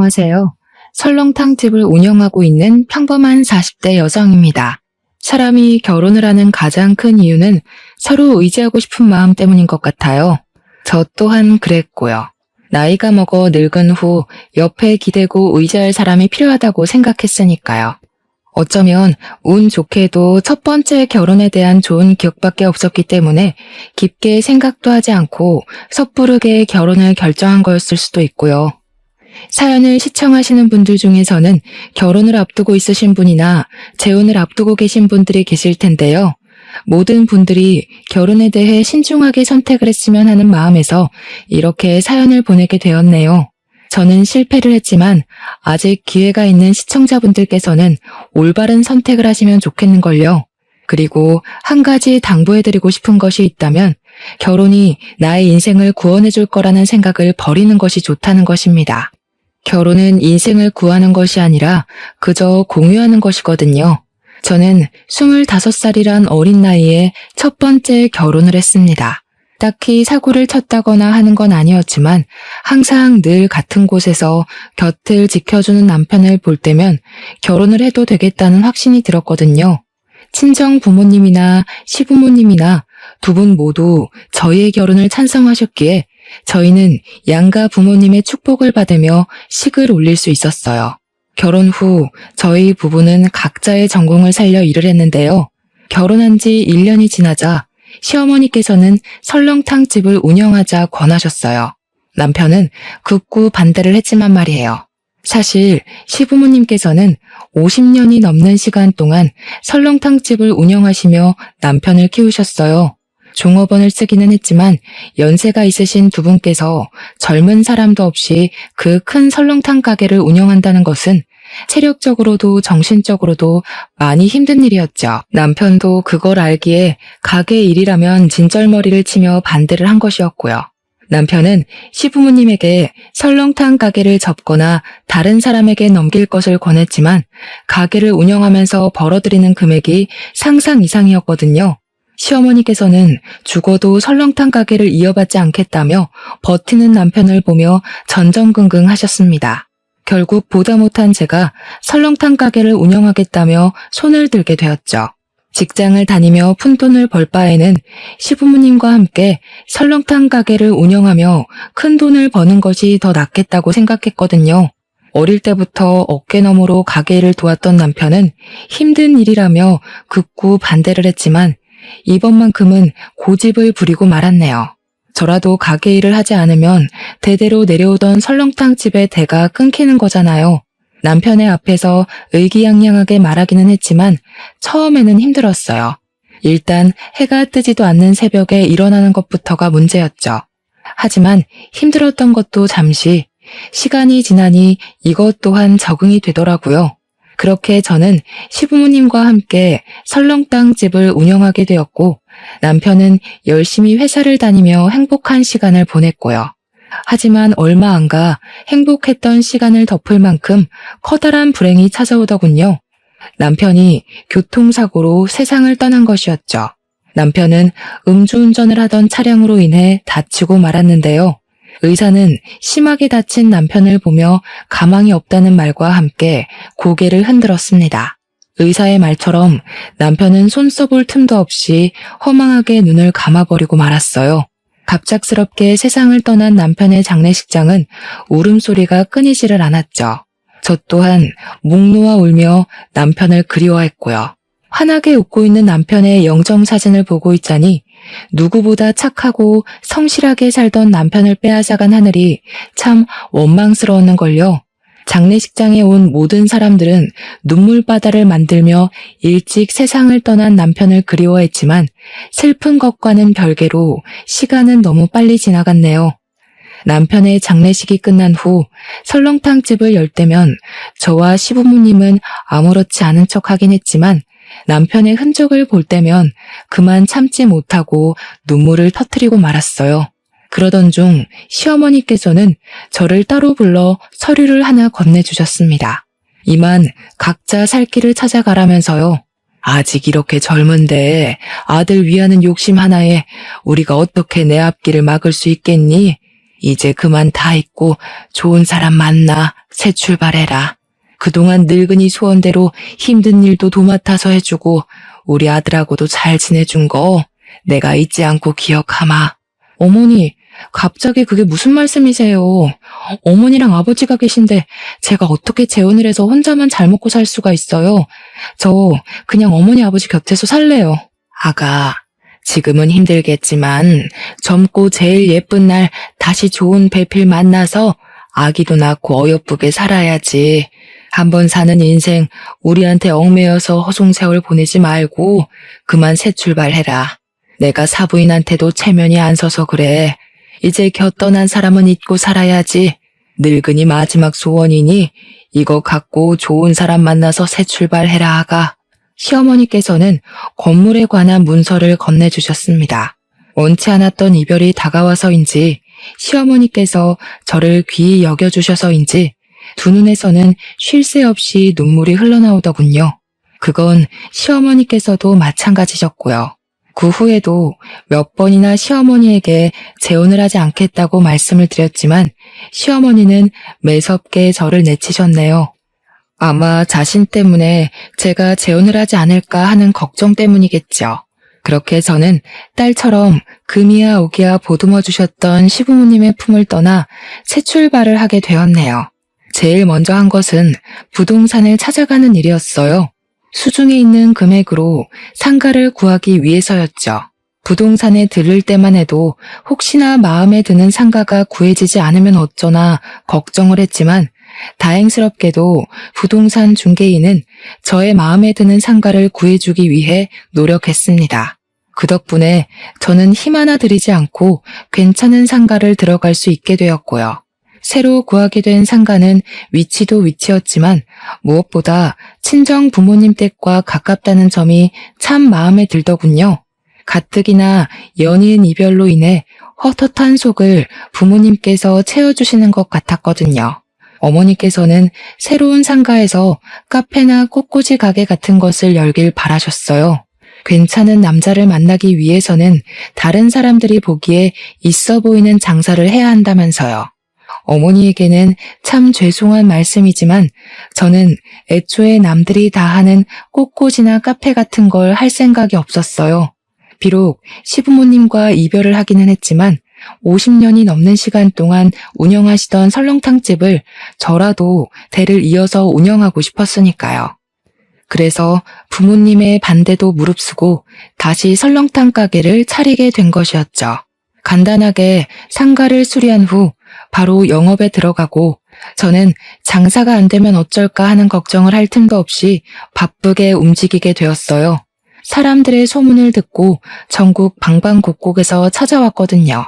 안녕하세요. 설렁탕집을 운영하고 있는 평범한 40대 여성입니다. 사람이 결혼을 하는 가장 큰 이유는 서로 의지하고 싶은 마음 때문인 것 같아요. 저 또한 그랬고요. 나이가 먹어 늙은 후 옆에 기대고 의지할 사람이 필요하다고 생각했으니까요. 어쩌면 운 좋게도 첫 번째 결혼에 대한 좋은 기억밖에 없었기 때문에 깊게 생각도 하지 않고 섣부르게 결혼을 결정한 거였을 수도 있고요. 사연을 시청하시는 분들 중에서는 결혼을 앞두고 있으신 분이나 재혼을 앞두고 계신 분들이 계실 텐데요. 모든 분들이 결혼에 대해 신중하게 선택을 했으면 하는 마음에서 이렇게 사연을 보내게 되었네요. 저는 실패를 했지만 아직 기회가 있는 시청자분들께서는 올바른 선택을 하시면 좋겠는걸요. 그리고 한 가지 당부해드리고 싶은 것이 있다면 결혼이 나의 인생을 구원해줄 거라는 생각을 버리는 것이 좋다는 것입니다. 결혼은 인생을 구하는 것이 아니라 그저 공유하는 것이거든요. 저는 25살이란 어린 나이에 첫 번째 결혼을 했습니다. 딱히 사고를 쳤다거나 하는 건 아니었지만 항상 늘 같은 곳에서 곁을 지켜주는 남편을 볼 때면 결혼을 해도 되겠다는 확신이 들었거든요. 친정 부모님이나 시부모님이나 두 분 모두 저희의 결혼을 찬성하셨기에 저희는 양가 부모님의 축복을 받으며 식을 올릴 수 있었어요. 결혼 후 저희 부부는 각자의 전공을 살려 일을 했는데요. 결혼한 지 1년이 지나자 시어머니께서는 설렁탕집을 운영하자 권하셨어요. 남편은 극구 반대를 했지만 말이에요. 사실 시부모님께서는 50년이 넘는 시간 동안 설렁탕집을 운영하시며 남편을 키우셨어요. 종업원을 쓰기는 했지만 연세가 있으신 두 분께서 젊은 사람도 없이 그 큰 설렁탕 가게를 운영한다는 것은 체력적으로도 정신적으로도 많이 힘든 일이었죠. 남편도 그걸 알기에 가게 일이라면 진절머리를 치며 반대를 한 것이었고요. 남편은 시부모님에게 설렁탕 가게를 접거나 다른 사람에게 넘길 것을 권했지만 가게를 운영하면서 벌어들이는 금액이 상상 이상이었거든요. 시어머니께서는 죽어도 설렁탕 가게를 이어받지 않겠다며 버티는 남편을 보며 전전긍긍 하셨습니다. 결국 보다 못한 제가 설렁탕 가게를 운영하겠다며 손을 들게 되었죠. 직장을 다니며 푼돈을 벌 바에는 시부모님과 함께 설렁탕 가게를 운영하며 큰 돈을 버는 것이 더 낫겠다고 생각했거든요. 어릴 때부터 어깨너머로 가게 일을 도왔던 남편은 힘든 일이라며 극구 반대를 했지만 이번만큼은 고집을 부리고 말았네요. 저라도 가게 일을 하지 않으면 대대로 내려오던 설렁탕 집의 대가 끊기는 거잖아요. 남편의 앞에서 의기양양하게 말하기는 했지만 처음에는 힘들었어요. 일단 해가 뜨지도 않는 새벽에 일어나는 것부터가 문제였죠. 하지만 힘들었던 것도 잠시, 시간이 지나니 이것 또한 적응이 되더라고요. 그렇게 저는 시부모님과 함께 설렁탕 집을 운영하게 되었고 남편은 열심히 회사를 다니며 행복한 시간을 보냈고요. 하지만 얼마 안 가 행복했던 시간을 덮을 만큼 커다란 불행이 찾아오더군요. 남편이 교통사고로 세상을 떠난 것이었죠. 남편은 음주운전을 하던 차량으로 인해 다치고 말았는데요. 의사는 심하게 다친 남편을 보며 가망이 없다는 말과 함께 고개를 흔들었습니다. 의사의 말처럼 남편은 손 써볼 틈도 없이 허망하게 눈을 감아버리고 말았어요. 갑작스럽게 세상을 떠난 남편의 장례식장은 울음소리가 끊이지를 않았죠. 저 또한 목 놓아 울며 남편을 그리워했고요. 환하게 웃고 있는 남편의 영정사진을 보고 있자니 누구보다 착하고 성실하게 살던 남편을 빼앗아간 하늘이 참 원망스러웠는걸요. 장례식장에 온 모든 사람들은 눈물바다를 만들며 일찍 세상을 떠난 남편을 그리워했지만 슬픈 것과는 별개로 시간은 너무 빨리 지나갔네요. 남편의 장례식이 끝난 후 설렁탕집을 열 때면 저와 시부모님은 아무렇지 않은 척 하긴 했지만 남편의 흔적을 볼 때면 그만 참지 못하고 눈물을 터뜨리고 말았어요. 그러던 중 시어머니께서는 저를 따로 불러 서류를 하나 건네주셨습니다. 이만 각자 살 길을 찾아가라면서요. 아직 이렇게 젊은데 아들 위하는 욕심 하나에 우리가 어떻게 내 앞길을 막을 수 있겠니? 이제 그만 다 잊고 좋은 사람 만나 새 출발해라. 그동안 늙은이 소원대로 힘든 일도 도맡아서 해주고 우리 아들하고도 잘 지내준 거 내가 잊지 않고 기억하마. 어머니, 갑자기 그게 무슨 말씀이세요? 어머니랑 아버지가 계신데 제가 어떻게 재혼을 해서 혼자만 잘 먹고 살 수가 있어요? 저 그냥 어머니 아버지 곁에서 살래요. 아가, 지금은 힘들겠지만 젊고 제일 예쁜 날 다시 좋은 배필 만나서 아기도 낳고 어여쁘게 살아야지. 한번 사는 인생 우리한테 얽매여서 허송세월 보내지 말고 그만 새 출발해라. 내가 사부인한테도 체면이 안 서서 그래. 이제 곁떠난 사람은 잊고 살아야지. 늙은이 마지막 소원이니 이거 갖고 좋은 사람 만나서 새 출발해라 아가. 시어머니께서는 건물에 관한 문서를 건네주셨습니다. 원치 않았던 이별이 다가와서인지 시어머니께서 저를 귀히 여겨주셔서인지 두 눈에서는 쉴 새 없이 눈물이 흘러나오더군요. 그건 시어머니께서도 마찬가지셨고요. 그 후에도 몇 번이나 시어머니에게 재혼을 하지 않겠다고 말씀을 드렸지만 시어머니는 매섭게 저를 내치셨네요. 아마 자신 때문에 제가 재혼을 하지 않을까 하는 걱정 때문이겠죠. 그렇게 저는 딸처럼 금이야 오기야 보듬어 주셨던 시부모님의 품을 떠나 새 출발을 하게 되었네요. 제일 먼저 한 것은 부동산을 찾아가는 일이었어요. 수중에 있는 금액으로 상가를 구하기 위해서였죠. 부동산에 들를 때만 해도 혹시나 마음에 드는 상가가 구해지지 않으면 어쩌나 걱정을 했지만 다행스럽게도 부동산 중개인은 저의 마음에 드는 상가를 구해주기 위해 노력했습니다. 그 덕분에 저는 힘 하나 들이지 않고 괜찮은 상가를 들어갈 수 있게 되었고요. 새로 구하게 된 상가는 위치도 위치였지만 무엇보다 친정 부모님 댁과 가깝다는 점이 참 마음에 들더군요. 가뜩이나 연인 이별로 인해 헛헛한 속을 부모님께서 채워주시는 것 같았거든요. 어머니께서는 새로운 상가에서 카페나 꽃꽂이 가게 같은 것을 열길 바라셨어요. 괜찮은 남자를 만나기 위해서는 다른 사람들이 보기에 있어 보이는 장사를 해야 한다면서요. 어머니에게는 참 죄송한 말씀이지만 저는 애초에 남들이 다 하는 꽃꽂이나 카페 같은 걸 할 생각이 없었어요. 비록 시부모님과 이별을 하기는 했지만 50년이 넘는 시간 동안 운영하시던 설렁탕집을 저라도 대를 이어서 운영하고 싶었으니까요. 그래서 부모님의 반대도 무릅쓰고 다시 설렁탕 가게를 차리게 된 것이었죠. 간단하게 상가를 수리한 후 바로 영업에 들어가고 저는 장사가 안 되면 어쩔까 하는 걱정을 할 틈도 없이 바쁘게 움직이게 되었어요. 사람들의 소문을 듣고 전국 방방곡곡에서 찾아왔거든요.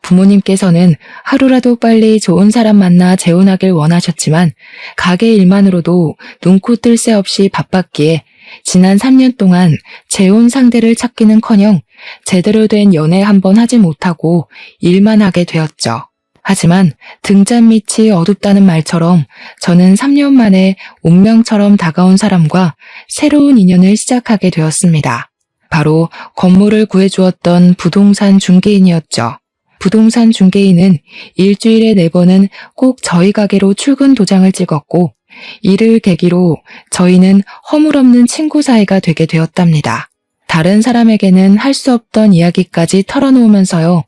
부모님께서는 하루라도 빨리 좋은 사람 만나 재혼하길 원하셨지만 가게 일만으로도 눈코 뜰 새 없이 바빴기에 지난 3년 동안 재혼 상대를 찾기는커녕 제대로 된 연애 한 번 하지 못하고 일만 하게 되었죠. 하지만 등잔 밑이 어둡다는 말처럼 저는 3년 만에 운명처럼 다가온 사람과 새로운 인연을 시작하게 되었습니다. 바로 건물을 구해주었던 부동산 중개인이었죠. 부동산 중개인은 일주일에 4번은 꼭 저희 가게로 출근 도장을 찍었고 이를 계기로 저희는 허물없는 친구 사이가 되게 되었답니다. 다른 사람에게는 할 수 없던 이야기까지 털어놓으면서요.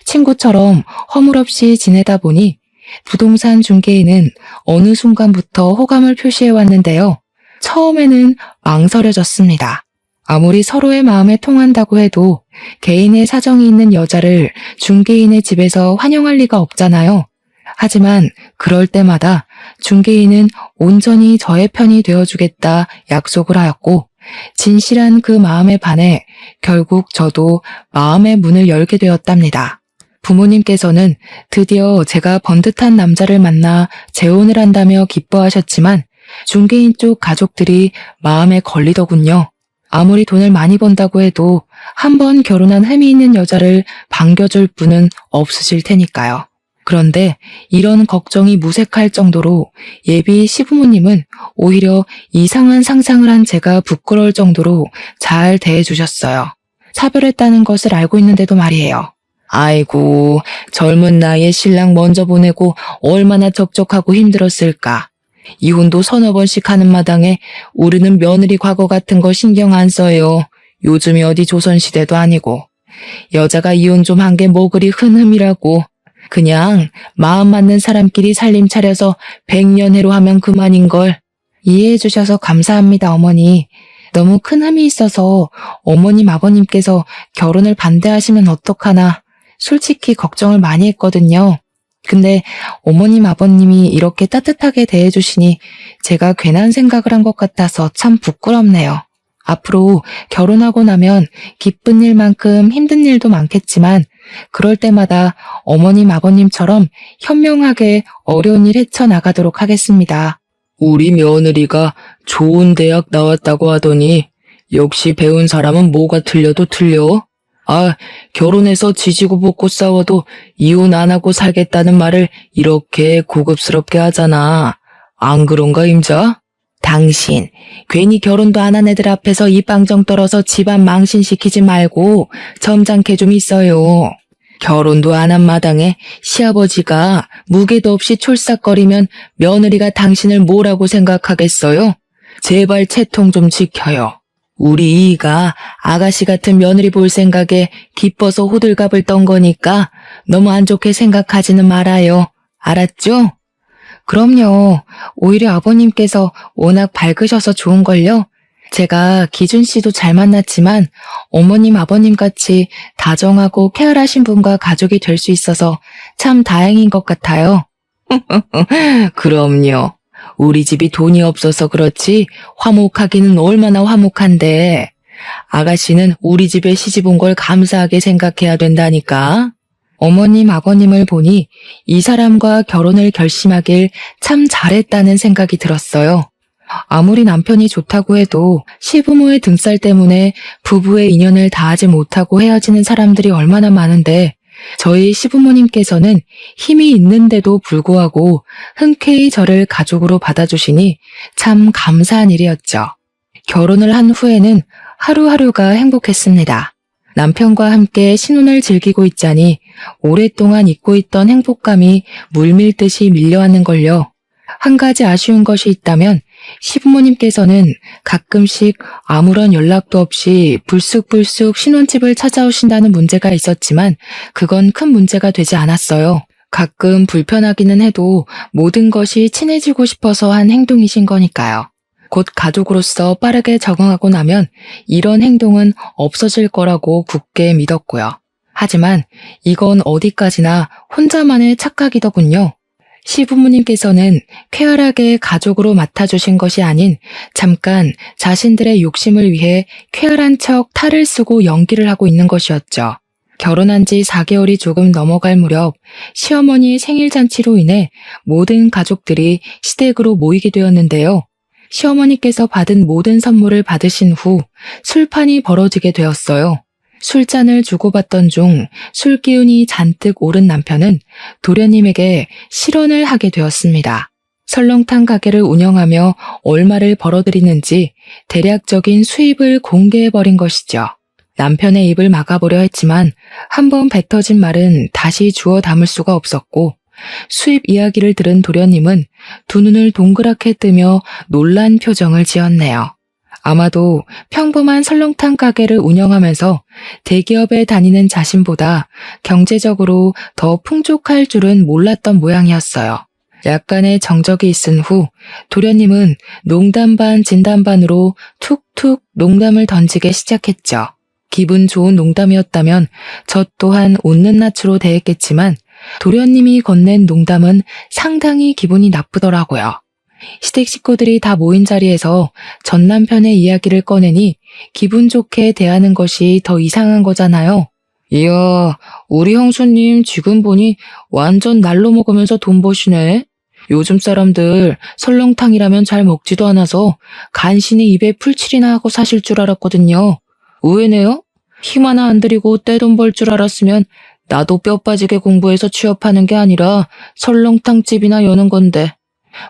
친구처럼 허물없이 지내다 보니 부동산 중개인은 어느 순간부터 호감을 표시해 왔는데요. 처음에는 망설여졌습니다. 아무리 서로의 마음에 통한다고 해도 개인의 사정이 있는 여자를 중개인의 집에서 환영할 리가 없잖아요. 하지만 그럴 때마다 중개인은 온전히 저의 편이 되어주겠다 약속을 하였고 진실한 그 마음에 반해 결국 저도 마음의 문을 열게 되었답니다. 부모님께서는 드디어 제가 번듯한 남자를 만나 재혼을 한다며 기뻐하셨지만 중개인 쪽 가족들이 마음에 걸리더군요. 아무리 돈을 많이 번다고 해도 한 번 결혼한 흠이 있는 여자를 반겨줄 분은 없으실 테니까요. 그런데 이런 걱정이 무색할 정도로 예비 시부모님은 오히려 이상한 상상을 한 제가 부끄러울 정도로 잘 대해주셨어요. 차별했다는 것을 알고 있는데도 말이에요. 아이고, 젊은 나이에 신랑 먼저 보내고 얼마나 적적하고 힘들었을까. 이혼도 서너 번씩 하는 마당에 우리는 며느리 과거 같은 거 신경 안 써요. 요즘이 어디 조선시대도 아니고. 여자가 이혼 좀 한 게 뭐 그리 흔흠이라고. 그냥 마음 맞는 사람끼리 살림 차려서 백년해로 하면 그만인걸. 이해해 주셔서 감사합니다, 어머니. 너무 큰 흠이 있어서 어머님, 아버님께서 결혼을 반대하시면 어떡하나 솔직히 걱정을 많이 했거든요. 근데 어머님, 아버님이 이렇게 따뜻하게 대해주시니 제가 괜한 생각을 한 것 같아서 참 부끄럽네요. 앞으로 결혼하고 나면 기쁜 일만큼 힘든 일도 많겠지만 그럴 때마다 어머님, 아버님처럼 현명하게 어려운 일 헤쳐나가도록 하겠습니다. 우리 며느리가 좋은 대학 나왔다고 하더니 역시 배운 사람은 뭐가 틀려도 틀려? 아, 결혼해서 지지고 볶고 싸워도 이혼 안 하고 살겠다는 말을 이렇게 고급스럽게 하잖아. 안 그런가, 임자? 당신, 괜히 결혼도 안 한 애들 앞에서 입방정 떨어서 집안 망신시키지 말고 점잖게 좀 있어요. 결혼도 안 한 마당에 시아버지가 무게도 없이 촐싹거리면 며느리가 당신을 뭐라고 생각하겠어요? 제발 채통 좀 지켜요. 우리 이이가 아가씨 같은 며느리 볼 생각에 기뻐서 호들갑을 떤 거니까 너무 안 좋게 생각하지는 말아요. 알았죠? 그럼요. 오히려 아버님께서 워낙 밝으셔서 좋은걸요. 제가 기준 씨도 잘 만났지만 어머님, 아버님 같이 다정하고 쾌활하신 분과 가족이 될 수 있어서 참 다행인 것 같아요. 그럼요. 우리 집이 돈이 없어서 그렇지 화목하기는 얼마나 화목한데 아가씨는 우리 집에 시집 온 걸 감사하게 생각해야 된다니까. 어머님, 아버님을 보니 이 사람과 결혼을 결심하길 참 잘했다는 생각이 들었어요. 아무리 남편이 좋다고 해도 시부모의 등살 때문에 부부의 인연을 다하지 못하고 헤어지는 사람들이 얼마나 많은데 저희 시부모님께서는 힘이 있는데도 불구하고 흔쾌히 저를 가족으로 받아주시니 참 감사한 일이었죠. 결혼을 한 후에는 하루하루가 행복했습니다. 남편과 함께 신혼을 즐기고 있자니 오랫동안 잊고 있던 행복감이 물밀듯이 밀려왔는 걸요. 한 가지 아쉬운 것이 있다면 시부모님께서는 가끔씩 아무런 연락도 없이 불쑥불쑥 신혼집을 찾아오신다는 문제가 있었지만 그건 큰 문제가 되지 않았어요. 가끔 불편하기는 해도 모든 것이 친해지고 싶어서 한 행동이신 거니까요. 곧 가족으로서 빠르게 적응하고 나면 이런 행동은 없어질 거라고 굳게 믿었고요. 하지만 이건 어디까지나 혼자만의 착각이더군요. 시부모님께서는 쾌활하게 가족으로 맡아주신 것이 아닌 잠깐 자신들의 욕심을 위해 쾌활한 척 탈을 쓰고 연기를 하고 있는 것이었죠. 결혼한 지 4개월이 조금 넘어갈 무렵 시어머니 생일잔치로 인해 모든 가족들이 시댁으로 모이게 되었는데요. 시어머니께서 받은 모든 선물을 받으신 후 술판이 벌어지게 되었어요. 술잔을 주고받던 중 술기운이 잔뜩 오른 남편은 도련님에게 실언을 하게 되었습니다. 설렁탕 가게를 운영하며 얼마를 벌어들이는지 대략적인 수입을 공개해버린 것이죠. 남편의 입을 막아보려 했지만 한번 뱉어진 말은 다시 주워 담을 수가 없었고 수입 이야기를 들은 도련님은 두 눈을 동그랗게 뜨며 놀란 표정을 지었네요. 아마도 평범한 설렁탕 가게를 운영하면서 대기업에 다니는 자신보다 경제적으로 더 풍족할 줄은 몰랐던 모양이었어요. 약간의 정적이 있은 후 도련님은 농담 반 진담 반으로 툭툭 농담을 던지기 시작했죠. 기분 좋은 농담이었다면 저 또한 웃는 낯으로 대했겠지만 도련님이 건넨 농담은 상당히 기분이 나쁘더라고요. 시댁 식구들이 다 모인 자리에서 전 남편의 이야기를 꺼내니 기분 좋게 대하는 것이 더 이상한 거잖아요. 이야, 우리 형수님 지금 보니 완전 날로 먹으면서 돈 버시네. 요즘 사람들 설렁탕이라면 잘 먹지도 않아서 간신히 입에 풀칠이나 하고 사실 줄 알았거든요. 의외네요. 힘 하나 안 들이고 떼돈 벌 줄 알았으면 나도 뼈 빠지게 공부해서 취업하는 게 아니라 설렁탕집이나 여는 건데.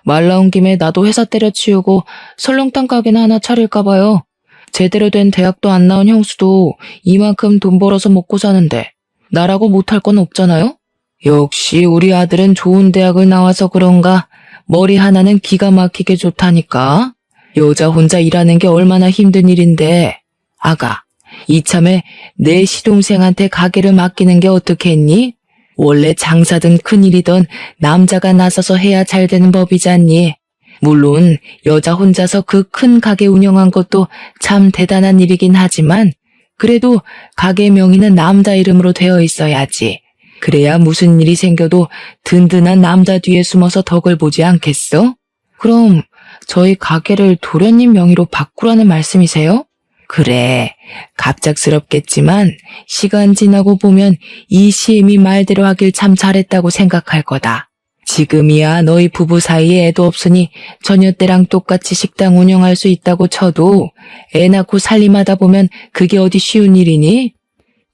말 나온 김에 나도 회사 때려치우고 설렁탕 가게나 하나 차릴까 봐요. 제대로 된 대학도 안 나온 형수도 이만큼 돈 벌어서 먹고 사는데 나라고 못할 건 없잖아요? 역시 우리 아들은 좋은 대학을 나와서 그런가 머리 하나는 기가 막히게 좋다니까. 여자 혼자 일하는 게 얼마나 힘든 일인데. 아가, 이참에 내 시동생한테 가게를 맡기는 게 어떻겠니? 원래 장사든 큰일이든 남자가 나서서 해야 잘 되는 법이잖니. 물론 여자 혼자서 그 큰 가게 운영한 것도 참 대단한 일이긴 하지만 그래도 가게 명의는 남자 이름으로 되어 있어야지. 그래야 무슨 일이 생겨도 든든한 남자 뒤에 숨어서 덕을 보지 않겠어? 그럼 저희 가게를 도련님 명의로 바꾸라는 말씀이세요? 그래, 갑작스럽겠지만 시간 지나고 보면 이 시엠이 말대로 하길 참 잘했다고 생각할 거다. 지금이야 너희 부부 사이에 애도 없으니 처녀 때랑 똑같이 식당 운영할 수 있다고 쳐도 애 낳고 살림하다 보면 그게 어디 쉬운 일이니?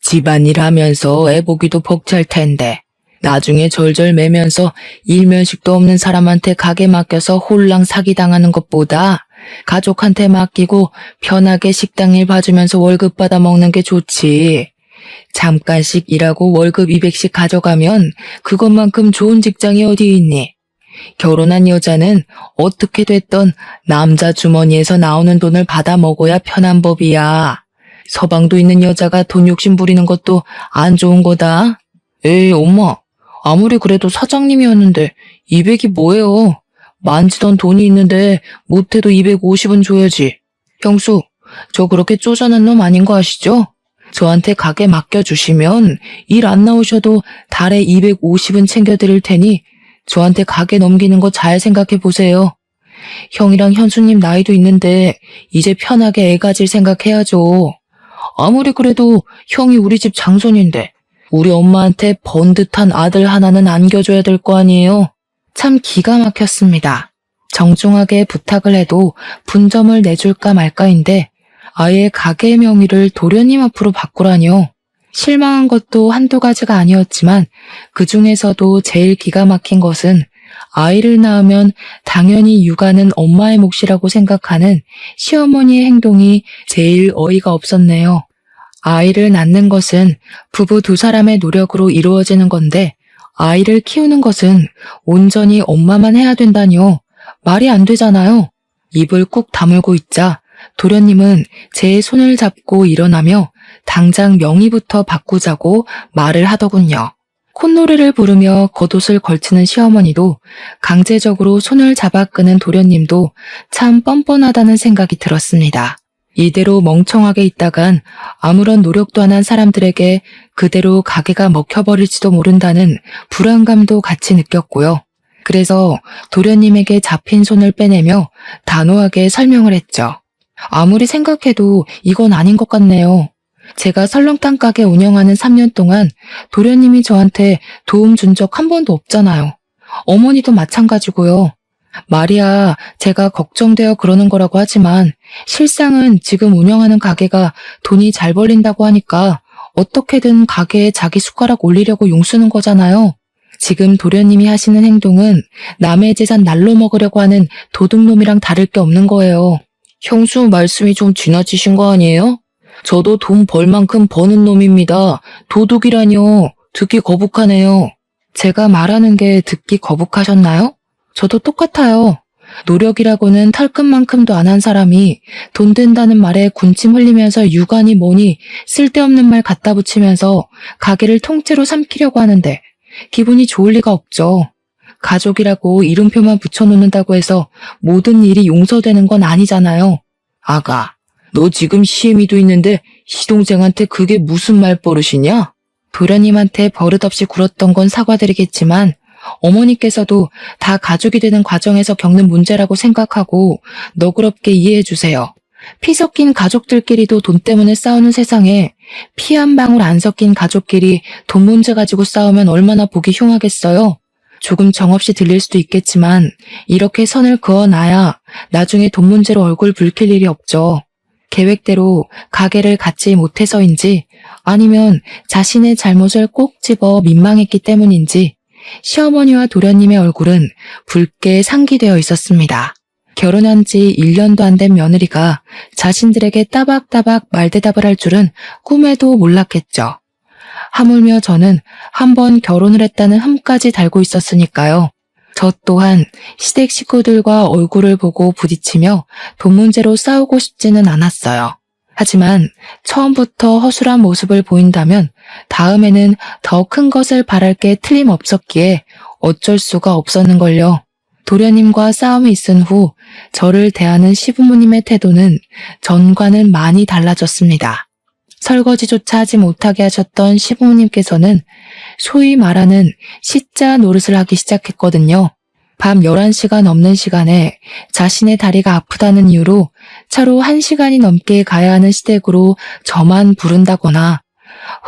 집안일 하면서 애 보기도 벅찰 텐데 나중에 절절 매면서 일면식도 없는 사람한테 가게 맡겨서 홀랑 사기당하는 것보다 가족한테 맡기고 편하게 식당 일 봐주면서 월급 받아 먹는 게 좋지. 잠깐씩 일하고 월급 200씩 가져가면 그것만큼 좋은 직장이 어디 있니? 결혼한 여자는 어떻게 됐던 남자 주머니에서 나오는 돈을 받아 먹어야 편한 법이야. 서방도 있는 여자가 돈 욕심 부리는 것도 안 좋은 거다. 에이, 엄마. 아무리 그래도 사장님이었는데 200이 뭐예요? 만지던 돈이 있는데 못해도 250은 줘야지. 형수, 저 그렇게 쪼잔한 놈 아닌 거 아시죠? 저한테 가게 맡겨주시면 일 안 나오셔도 달에 250은 챙겨드릴 테니 저한테 가게 넘기는 거 잘 생각해 보세요. 형이랑 현수님 나이도 있는데 이제 편하게 애 가질 생각해야죠. 아무리 그래도 형이 우리 집 장손인데 우리 엄마한테 번듯한 아들 하나는 안겨줘야 될 거 아니에요? 참 기가 막혔습니다. 정중하게 부탁을 해도 분점을 내줄까 말까인데 아예 가게 명의를 도련님 앞으로 바꾸라뇨. 실망한 것도 한두 가지가 아니었지만 그 중에서도 제일 기가 막힌 것은 아이를 낳으면 당연히 육아는 엄마의 몫이라고 생각하는 시어머니의 행동이 제일 어이가 없었네요. 아이를 낳는 것은 부부 두 사람의 노력으로 이루어지는 건데 아이를 키우는 것은 온전히 엄마만 해야 된다뇨. 말이 안 되잖아요. 입을 꾹 다물고 있자 도련님은 제 손을 잡고 일어나며 당장 명의부터 바꾸자고 말을 하더군요. 콧노래를 부르며 겉옷을 걸치는 시어머니도 강제적으로 손을 잡아 끄는 도련님도 참 뻔뻔하다는 생각이 들었습니다. 이대로 멍청하게 있다간 아무런 노력도 안 한 사람들에게 그대로 가게가 먹혀버릴지도 모른다는 불안감도 같이 느꼈고요. 그래서 도련님에게 잡힌 손을 빼내며 단호하게 설명을 했죠. 아무리 생각해도 이건 아닌 것 같네요. 제가 설렁탕 가게 운영하는 3년 동안 도련님이 저한테 도움 준 적 한 번도 없잖아요. 어머니도 마찬가지고요. 말이야, 제가 걱정되어 그러는 거라고 하지만 실상은 지금 운영하는 가게가 돈이 잘 벌린다고 하니까 어떻게든 가게에 자기 숟가락 올리려고 용쓰는 거잖아요. 지금 도련님이 하시는 행동은 남의 재산 날로 먹으려고 하는 도둑놈이랑 다를 게 없는 거예요. 형수 말씀이 좀 지나치신 거 아니에요? 저도 돈 벌 만큼 버는 놈입니다. 도둑이라뇨. 듣기 거북하네요. 제가 말하는 게 듣기 거북하셨나요? 저도 똑같아요. 노력이라고는 털끝만큼도 안 한 사람이 돈 된다는 말에 군침 흘리면서 육아니 뭐니 쓸데없는 말 갖다 붙이면서 가게를 통째로 삼키려고 하는데 기분이 좋을 리가 없죠. 가족이라고 이름표만 붙여놓는다고 해서 모든 일이 용서되는 건 아니잖아요. 아가, 너 지금 시애미도 있는데 시동생한테 그게 무슨 말버릇이냐? 도련님한테 버릇없이 굴었던 건 사과드리겠지만 어머니께서도 다 가족이 되는 과정에서 겪는 문제라고 생각하고 너그럽게 이해해 주세요. 피 섞인 가족들끼리도 돈 때문에 싸우는 세상에 피 한 방울 안 섞인 가족끼리 돈 문제 가지고 싸우면 얼마나 보기 흉하겠어요. 조금 정없이 들릴 수도 있겠지만 이렇게 선을 그어놔야 나중에 돈 문제로 얼굴 붉힐 일이 없죠. 계획대로 가게를 갖지 못해서인지 아니면 자신의 잘못을 꼭 집어 민망했기 때문인지 시어머니와 도련님의 얼굴은 붉게 상기되어 있었습니다. 결혼한 지 1년도 안 된 며느리가 자신들에게 따박따박 말대답을 할 줄은 꿈에도 몰랐겠죠. 하물며 저는 한 번 결혼을 했다는 흠까지 달고 있었으니까요. 저 또한 시댁 식구들과 얼굴을 보고 부딪히며 돈 문제로 싸우고 싶지는 않았어요. 하지만 처음부터 허술한 모습을 보인다면 다음에는 더 큰 것을 바랄 게 틀림없었기에 어쩔 수가 없었는걸요. 도련님과 싸움이 있은 후 저를 대하는 시부모님의 태도는 전과는 많이 달라졌습니다. 설거지조차 하지 못하게 하셨던 시부모님께서는 소위 말하는 시자 노릇을 하기 시작했거든요. 밤 11시가 넘는 시간에 자신의 다리가 아프다는 이유로 차로 1시간이 넘게 가야 하는 시댁으로 저만 부른다거나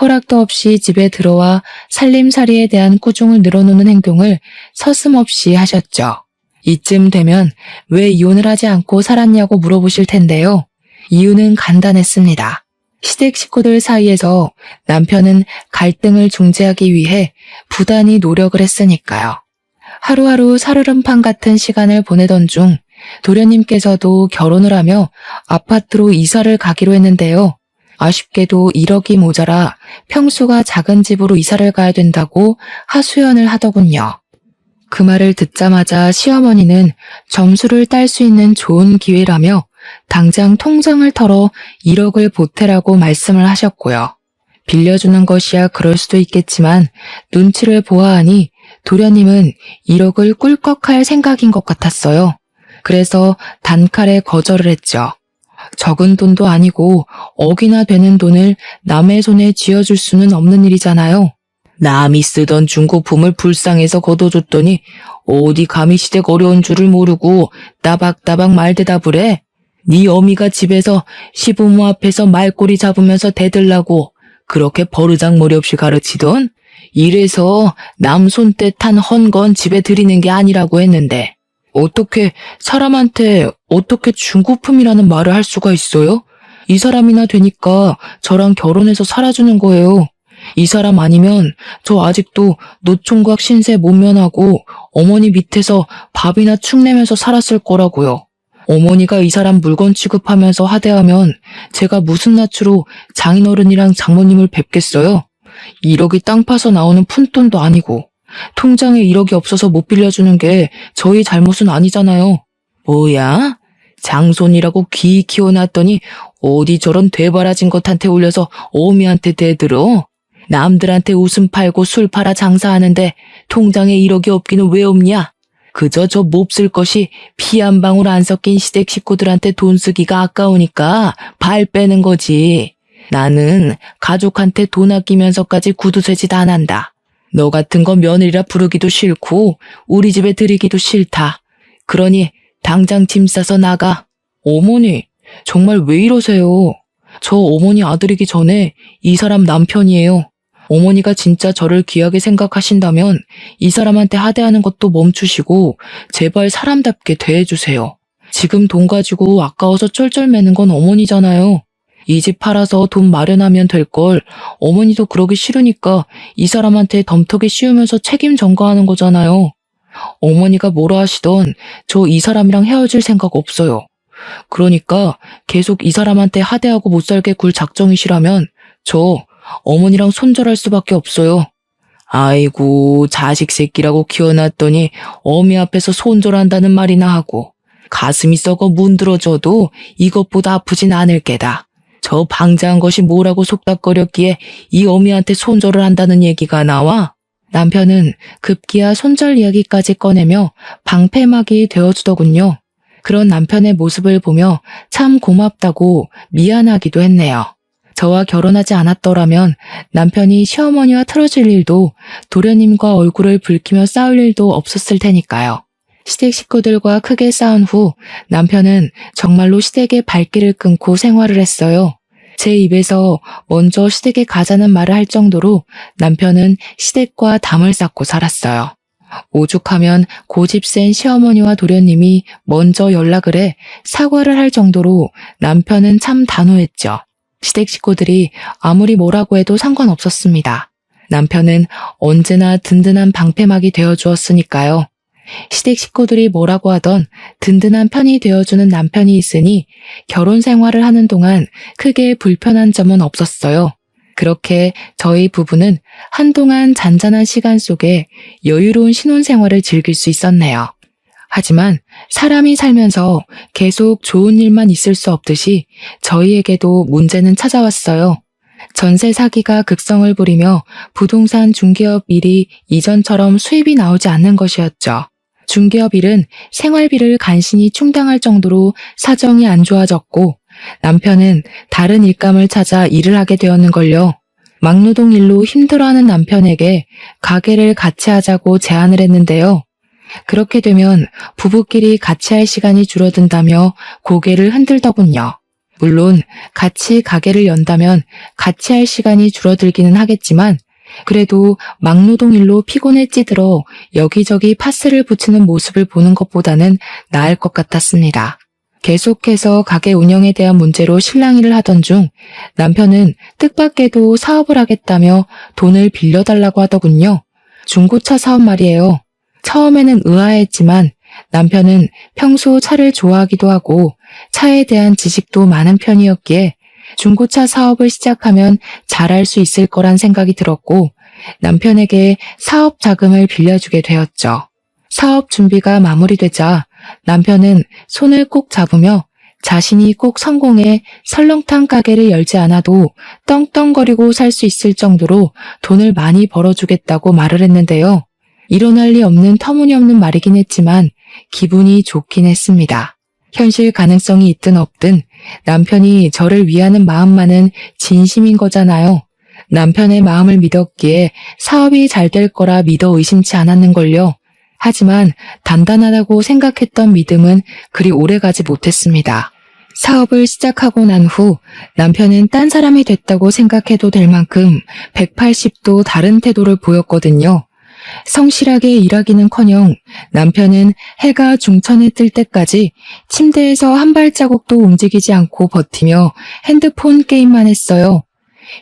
허락도 없이 집에 들어와 살림살이에 대한 꾸중을 늘어놓는 행동을 서슴없이 하셨죠. 이쯤 되면 왜 이혼을 하지 않고 살았냐고 물어보실 텐데요. 이유는 간단했습니다. 시댁 식구들 사이에서 남편은 갈등을 중재하기 위해 부단히 노력을 했으니까요. 하루하루 살얼음판 같은 시간을 보내던 중 도련님께서도 결혼을 하며 아파트로 이사를 가기로 했는데요. 아쉽게도 1억이 모자라 평수가 작은 집으로 이사를 가야 된다고 하소연을 하더군요. 그 말을 듣자마자 시어머니는 점수를 딸 수 있는 좋은 기회라며 당장 통장을 털어 1억을 보태라고 말씀을 하셨고요. 빌려주는 것이야 그럴 수도 있겠지만 눈치를 보아하니 도련님은 1억을 꿀꺽할 생각인 것 같았어요. 그래서 단칼에 거절을 했죠. 적은 돈도 아니고 억이나 되는 돈을 남의 손에 쥐어줄 수는 없는 일이잖아요. 남이 쓰던 중고품을 불쌍해서 걷어줬더니 어디 감히 시댁 어려운 줄을 모르고 따박따박 말대답을 해. 네 어미가 집에서 시부모 앞에서 말꼬리 잡으면서 대들라고 그렇게 버르장머리 없이 가르치던? 이래서 남 손때 탄 헌건 집에 들이는 게 아니라고 했는데 어떻게 사람한테 어떻게 중고품이라는 말을 할 수가 있어요? 이 사람이나 되니까 저랑 결혼해서 살아주는 거예요. 이 사람 아니면 저 아직도 노총각 신세 못 면하고 어머니 밑에서 밥이나 축내면서 살았을 거라고요. 어머니가 이 사람 물건 취급하면서 하대하면 제가 무슨 낯으로 장인어른이랑 장모님을 뵙겠어요? 1억이 땅 파서 나오는 푼돈도 아니고 통장에 1억이 없어서 못 빌려주는 게 저희 잘못은 아니잖아요. 뭐야? 장손이라고 기 키워놨더니 어디 저런 되바라진 것한테 올려서 어미한테 대들어? 남들한테 웃음 팔고 술 팔아 장사하는데 통장에 1억이 없기는 왜 없냐? 그저 저 몹쓸 것이 피 한 방울 안 섞인 시댁 식구들한테 돈 쓰기가 아까우니까 발 빼는 거지. 나는 가족한테 돈 아끼면서까지 구두쇠짓 안 한다. 너 같은 거 며느리라 부르기도 싫고 우리 집에 들이기도 싫다. 그러니 당장 짐 싸서 나가. 어머니, 정말 왜 이러세요? 저 어머니 아들이기 전에 이 사람 남편이에요. 어머니가 진짜 저를 귀하게 생각하신다면 이 사람한테 하대하는 것도 멈추시고 제발 사람답게 대해주세요. 지금 돈 가지고 아까워서 쩔쩔매는 건 어머니잖아요. 이 집 팔아서 돈 마련하면 될 걸 어머니도 그러기 싫으니까 이 사람한테 덤터기 씌우면서 책임 전가하는 거잖아요. 어머니가 뭐라 하시던 저 이 사람이랑 헤어질 생각 없어요. 그러니까 계속 이 사람한테 하대하고 못 살게 굴 작정이시라면 저 어머니랑 손절할 수밖에 없어요. 아이고, 자식 새끼라고 키워놨더니 어미 앞에서 손절한다는 말이나 하고 가슴이 썩어 문드러져도 이것보다 아프진 않을 게다. 저 방자한 것이 뭐라고 속닥거렸기에 이 어미한테 손절을 한다는 얘기가 나와? 남편은 급기야 손절 이야기까지 꺼내며 방패막이 되어주더군요. 그런 남편의 모습을 보며 참 고맙다고 미안하기도 했네요. 저와 결혼하지 않았더라면 남편이 시어머니와 틀어질 일도 도련님과 얼굴을 붉히며 싸울 일도 없었을 테니까요. 시댁 식구들과 크게 싸운 후 남편은 정말로 시댁의 발길을 끊고 생활을 했어요. 제 입에서 먼저 시댁에 가자는 말을 할 정도로 남편은 시댁과 담을 쌓고 살았어요. 오죽하면 고집 센 시어머니와 도련님이 먼저 연락을 해 사과를 할 정도로 남편은 참 단호했죠. 시댁 식구들이 아무리 뭐라고 해도 상관없었습니다. 남편은 언제나 든든한 방패막이 되어주었으니까요. 시댁 식구들이 뭐라고 하던 든든한 편이 되어주는 남편이 있으니 결혼 생활을 하는 동안 크게 불편한 점은 없었어요. 그렇게 저희 부부는 한동안 잔잔한 시간 속에 여유로운 신혼생활을 즐길 수 있었네요. 하지만 사람이 살면서 계속 좋은 일만 있을 수 없듯이 저희에게도 문제는 찾아왔어요. 전세 사기가 극성을 부리며 부동산 중개업 일이 이전처럼 수입이 나오지 않는 것이었죠. 중개업 일은 생활비를 간신히 충당할 정도로 사정이 안 좋아졌고 남편은 다른 일감을 찾아 일을 하게 되었는걸요. 막노동 일로 힘들어하는 남편에게 가게를 같이 하자고 제안을 했는데요. 그렇게 되면 부부끼리 같이 할 시간이 줄어든다며 고개를 흔들더군요. 물론 같이 가게를 연다면 같이 할 시간이 줄어들기는 하겠지만 그래도 막노동 일로 피곤에 찌들어 여기저기 파스를 붙이는 모습을 보는 것보다는 나을 것 같았습니다. 계속해서 가게 운영에 대한 문제로 실랑이를 하던 중 남편은 뜻밖에도 사업을 하겠다며 돈을 빌려달라고 하더군요. 중고차 사업 말이에요. 처음에는 의아했지만 남편은 평소 차를 좋아하기도 하고 차에 대한 지식도 많은 편이었기에 중고차 사업을 시작하면 잘할 수 있을 거란 생각이 들었고 남편에게 사업 자금을 빌려주게 되었죠. 사업 준비가 마무리되자 남편은 손을 꼭 잡으며 자신이 꼭 성공해 설렁탕 가게를 열지 않아도 떵떵거리고 살 수 있을 정도로 돈을 많이 벌어주겠다고 말을 했는데요. 일어날 리 없는 터무니없는 말이긴 했지만 기분이 좋긴 했습니다. 현실 가능성이 있든 없든 남편이 저를 위하는 마음만은 진심인 거잖아요. 남편의 마음을 믿었기에 사업이 잘 될 거라 믿어 의심치 않았는걸요. 하지만 단단하다고 생각했던 믿음은 그리 오래가지 못했습니다. 사업을 시작하고 난 후 남편은 딴 사람이 됐다고 생각해도 될 만큼 180도 다른 태도를 보였거든요. 성실하게 일하기는커녕 남편은 해가 중천에 뜰 때까지 침대에서 한 발자국도 움직이지 않고 버티며 핸드폰 게임만 했어요.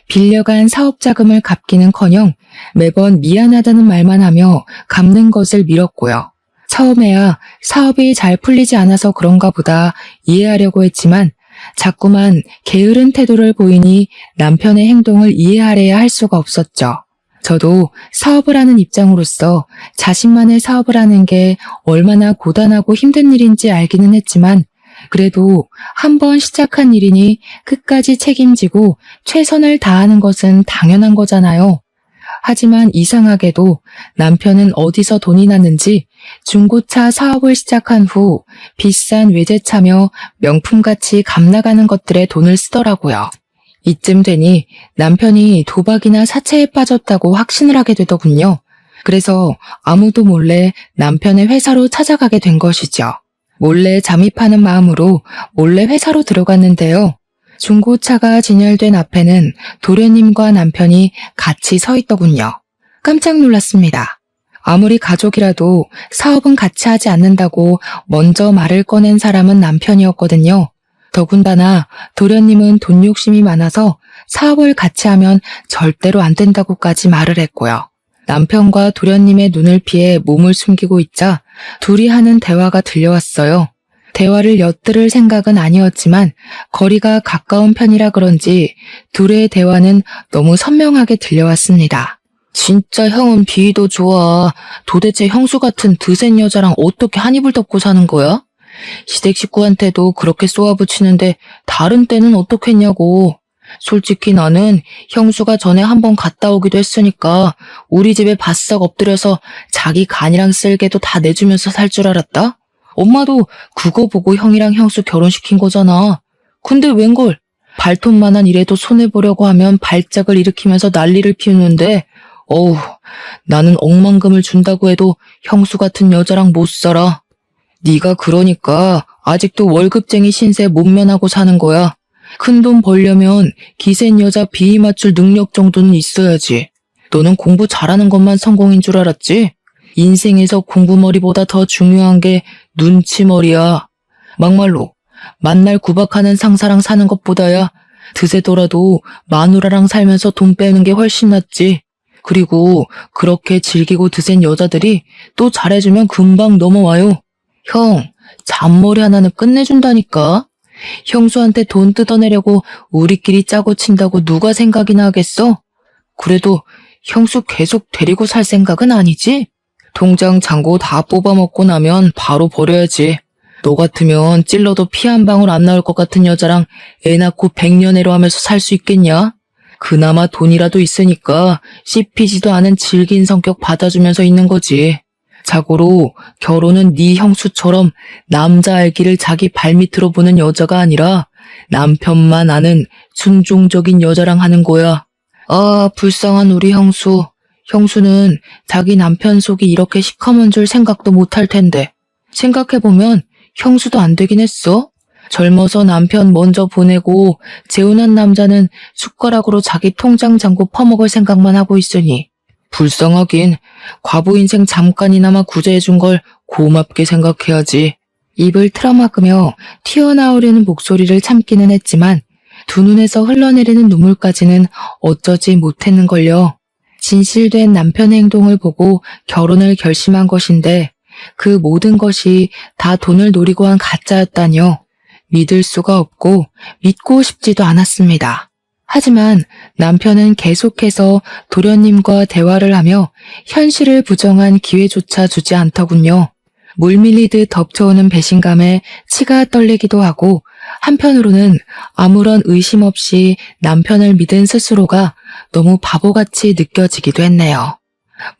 빌려간 사업 자금을 갚기는커녕 매번 미안하다는 말만 하며 갚는 것을 미뤘고요. 처음에야 사업이 잘 풀리지 않아서 그런가 보다 이해하려고 했지만 자꾸만 게으른 태도를 보이니 남편의 행동을 이해하려야 할 수가 없었죠. 저도 사업을 하는 입장으로서 자신만의 사업을 하는 게 얼마나 고단하고 힘든 일인지 알기는 했지만 그래도 한번 시작한 일이니 끝까지 책임지고 최선을 다하는 것은 당연한 거잖아요. 하지만 이상하게도 남편은 어디서 돈이 났는지 중고차 사업을 시작한 후 비싼 외제차며 명품같이 값나가는 것들에 돈을 쓰더라고요. 이쯤 되니 남편이 도박이나 사채에 빠졌다고 확신을 하게 되더군요. 그래서 아무도 몰래 남편의 회사로 찾아가게 된 것이죠. 몰래 잠입하는 마음으로 몰래 회사로 들어갔는데요. 중고차가 진열된 앞에는 도련님과 남편이 같이 서 있더군요. 깜짝 놀랐습니다. 아무리 가족이라도 사업은 같이 하지 않는다고 먼저 말을 꺼낸 사람은 남편이었거든요. 더군다나 도련님은 돈 욕심이 많아서 사업을 같이 하면 절대로 안 된다고까지 말을 했고요. 남편과 도련님의 눈을 피해 몸을 숨기고 있자 둘이 하는 대화가 들려왔어요. 대화를 엿들을 생각은 아니었지만 거리가 가까운 편이라 그런지 둘의 대화는 너무 선명하게 들려왔습니다. 진짜 형은 비위도 좋아. 도대체 형수 같은 드센 여자랑 어떻게 한 이불 덮고 사는 거야? 시댁 식구한테도 그렇게 쏘아붙이는데 다른 때는 어떻겠냐고. 솔직히 나는 형수가 전에 한번 갔다 오기도 했으니까 우리 집에 바싹 엎드려서 자기 간이랑 쓸개도 다 내주면서 살 줄 알았다? 엄마도 그거 보고 형이랑 형수 결혼시킨 거잖아. 근데 웬걸 발톱만한 일에도 손해보려고 하면 발작을 일으키면서 난리를 피우는데 어우, 나는 억만금을 준다고 해도 형수 같은 여자랑 못 살아. 네가 그러니까 아직도 월급쟁이 신세 못 면하고 사는 거야. 큰돈 벌려면 기센 여자 비위 맞출 능력 정도는 있어야지. 너는 공부 잘하는 것만 성공인 줄 알았지? 인생에서 공부머리보다 더 중요한 게 눈치머리야. 막말로 만날 구박하는 상사랑 사는 것보다야 드세더라도 마누라랑 살면서 돈 빼는 게 훨씬 낫지. 그리고 그렇게 즐기고 드센 여자들이 또 잘해주면 금방 넘어와요. 형, 잔머리 하나는 끝내준다니까. 형수한테 돈 뜯어내려고 우리끼리 짜고 친다고 누가 생각이나 하겠어? 그래도 형수 계속 데리고 살 생각은 아니지? 통장 잔고 다 뽑아먹고 나면 바로 버려야지. 너 같으면 찔러도 피 한 방울 안 나올 것 같은 여자랑 애 낳고 백년해로 하면서 살 수 있겠냐? 그나마 돈이라도 있으니까 씹히지도 않은 질긴 성격 받아주면서 있는 거지. 자고로 결혼은 네 형수처럼 남자 알기를 자기 발밑으로 보는 여자가 아니라 남편만 아는 순종적인 여자랑 하는 거야. 아, 불쌍한 우리 형수. 형수는 자기 남편 속이 이렇게 시커먼 줄 생각도 못할 텐데. 생각해보면 형수도 안 되긴 했어. 젊어서 남편 먼저 보내고 재혼한 남자는 숟가락으로 자기 통장 잔고 퍼먹을 생각만 하고 있으니 불쌍하긴 과부 인생 잠깐이나마 구제해준 걸 고맙게 생각해야지. 입을 틀어막으며 튀어나오려는 목소리를 참기는 했지만 두 눈에서 흘러내리는 눈물까지는 어쩌지 못했는걸요. 진실된 남편의 행동을 보고 결혼을 결심한 것인데 그 모든 것이 다 돈을 노리고 한 가짜였다뇨. 믿을 수가 없고 믿고 싶지도 않았습니다. 하지만 남편은 계속해서 도련님과 대화를 하며 현실을 부정한 기회조차 주지 않더군요. 물밀리듯 덮쳐오는 배신감에 치가 떨리기도 하고 한편으로는 아무런 의심 없이 남편을 믿은 스스로가 너무 바보같이 느껴지기도 했네요.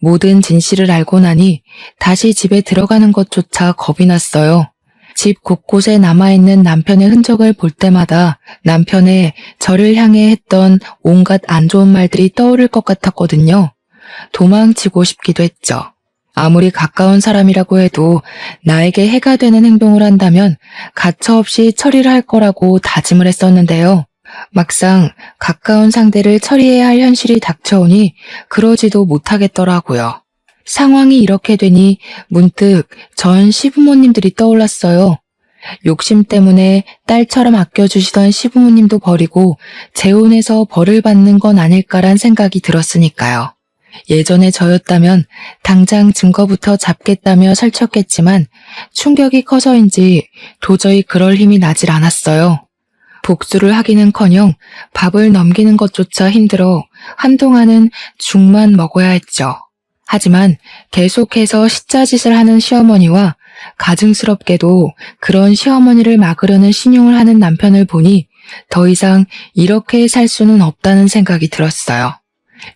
모든 진실을 알고 나니 다시 집에 들어가는 것조차 겁이 났어요. 집 곳곳에 남아있는 남편의 흔적을 볼 때마다 남편의 저를 향해 했던 온갖 안 좋은 말들이 떠오를 것 같았거든요. 도망치고 싶기도 했죠. 아무리 가까운 사람이라고 해도 나에게 해가 되는 행동을 한다면 가차없이 처리를 할 거라고 다짐을 했었는데요. 막상 가까운 상대를 처리해야 할 현실이 닥쳐오니 그러지도 못하겠더라고요. 상황이 이렇게 되니 문득 전 시부모님들이 떠올랐어요. 욕심 때문에 딸처럼 아껴주시던 시부모님도 버리고 재혼해서 벌을 받는 건 아닐까란 생각이 들었으니까요. 예전에 저였다면 당장 증거부터 잡겠다며 설쳤겠지만 충격이 커서인지 도저히 그럴 힘이 나질 않았어요. 복수를 하기는커녕 밥을 넘기는 것조차 힘들어 한동안은 죽만 먹어야 했죠. 하지만 계속해서 시짜짓을 하는 시어머니와 가증스럽게도 그런 시어머니를 막으려는 신용을 하는 남편을 보니 더 이상 이렇게 살 수는 없다는 생각이 들었어요.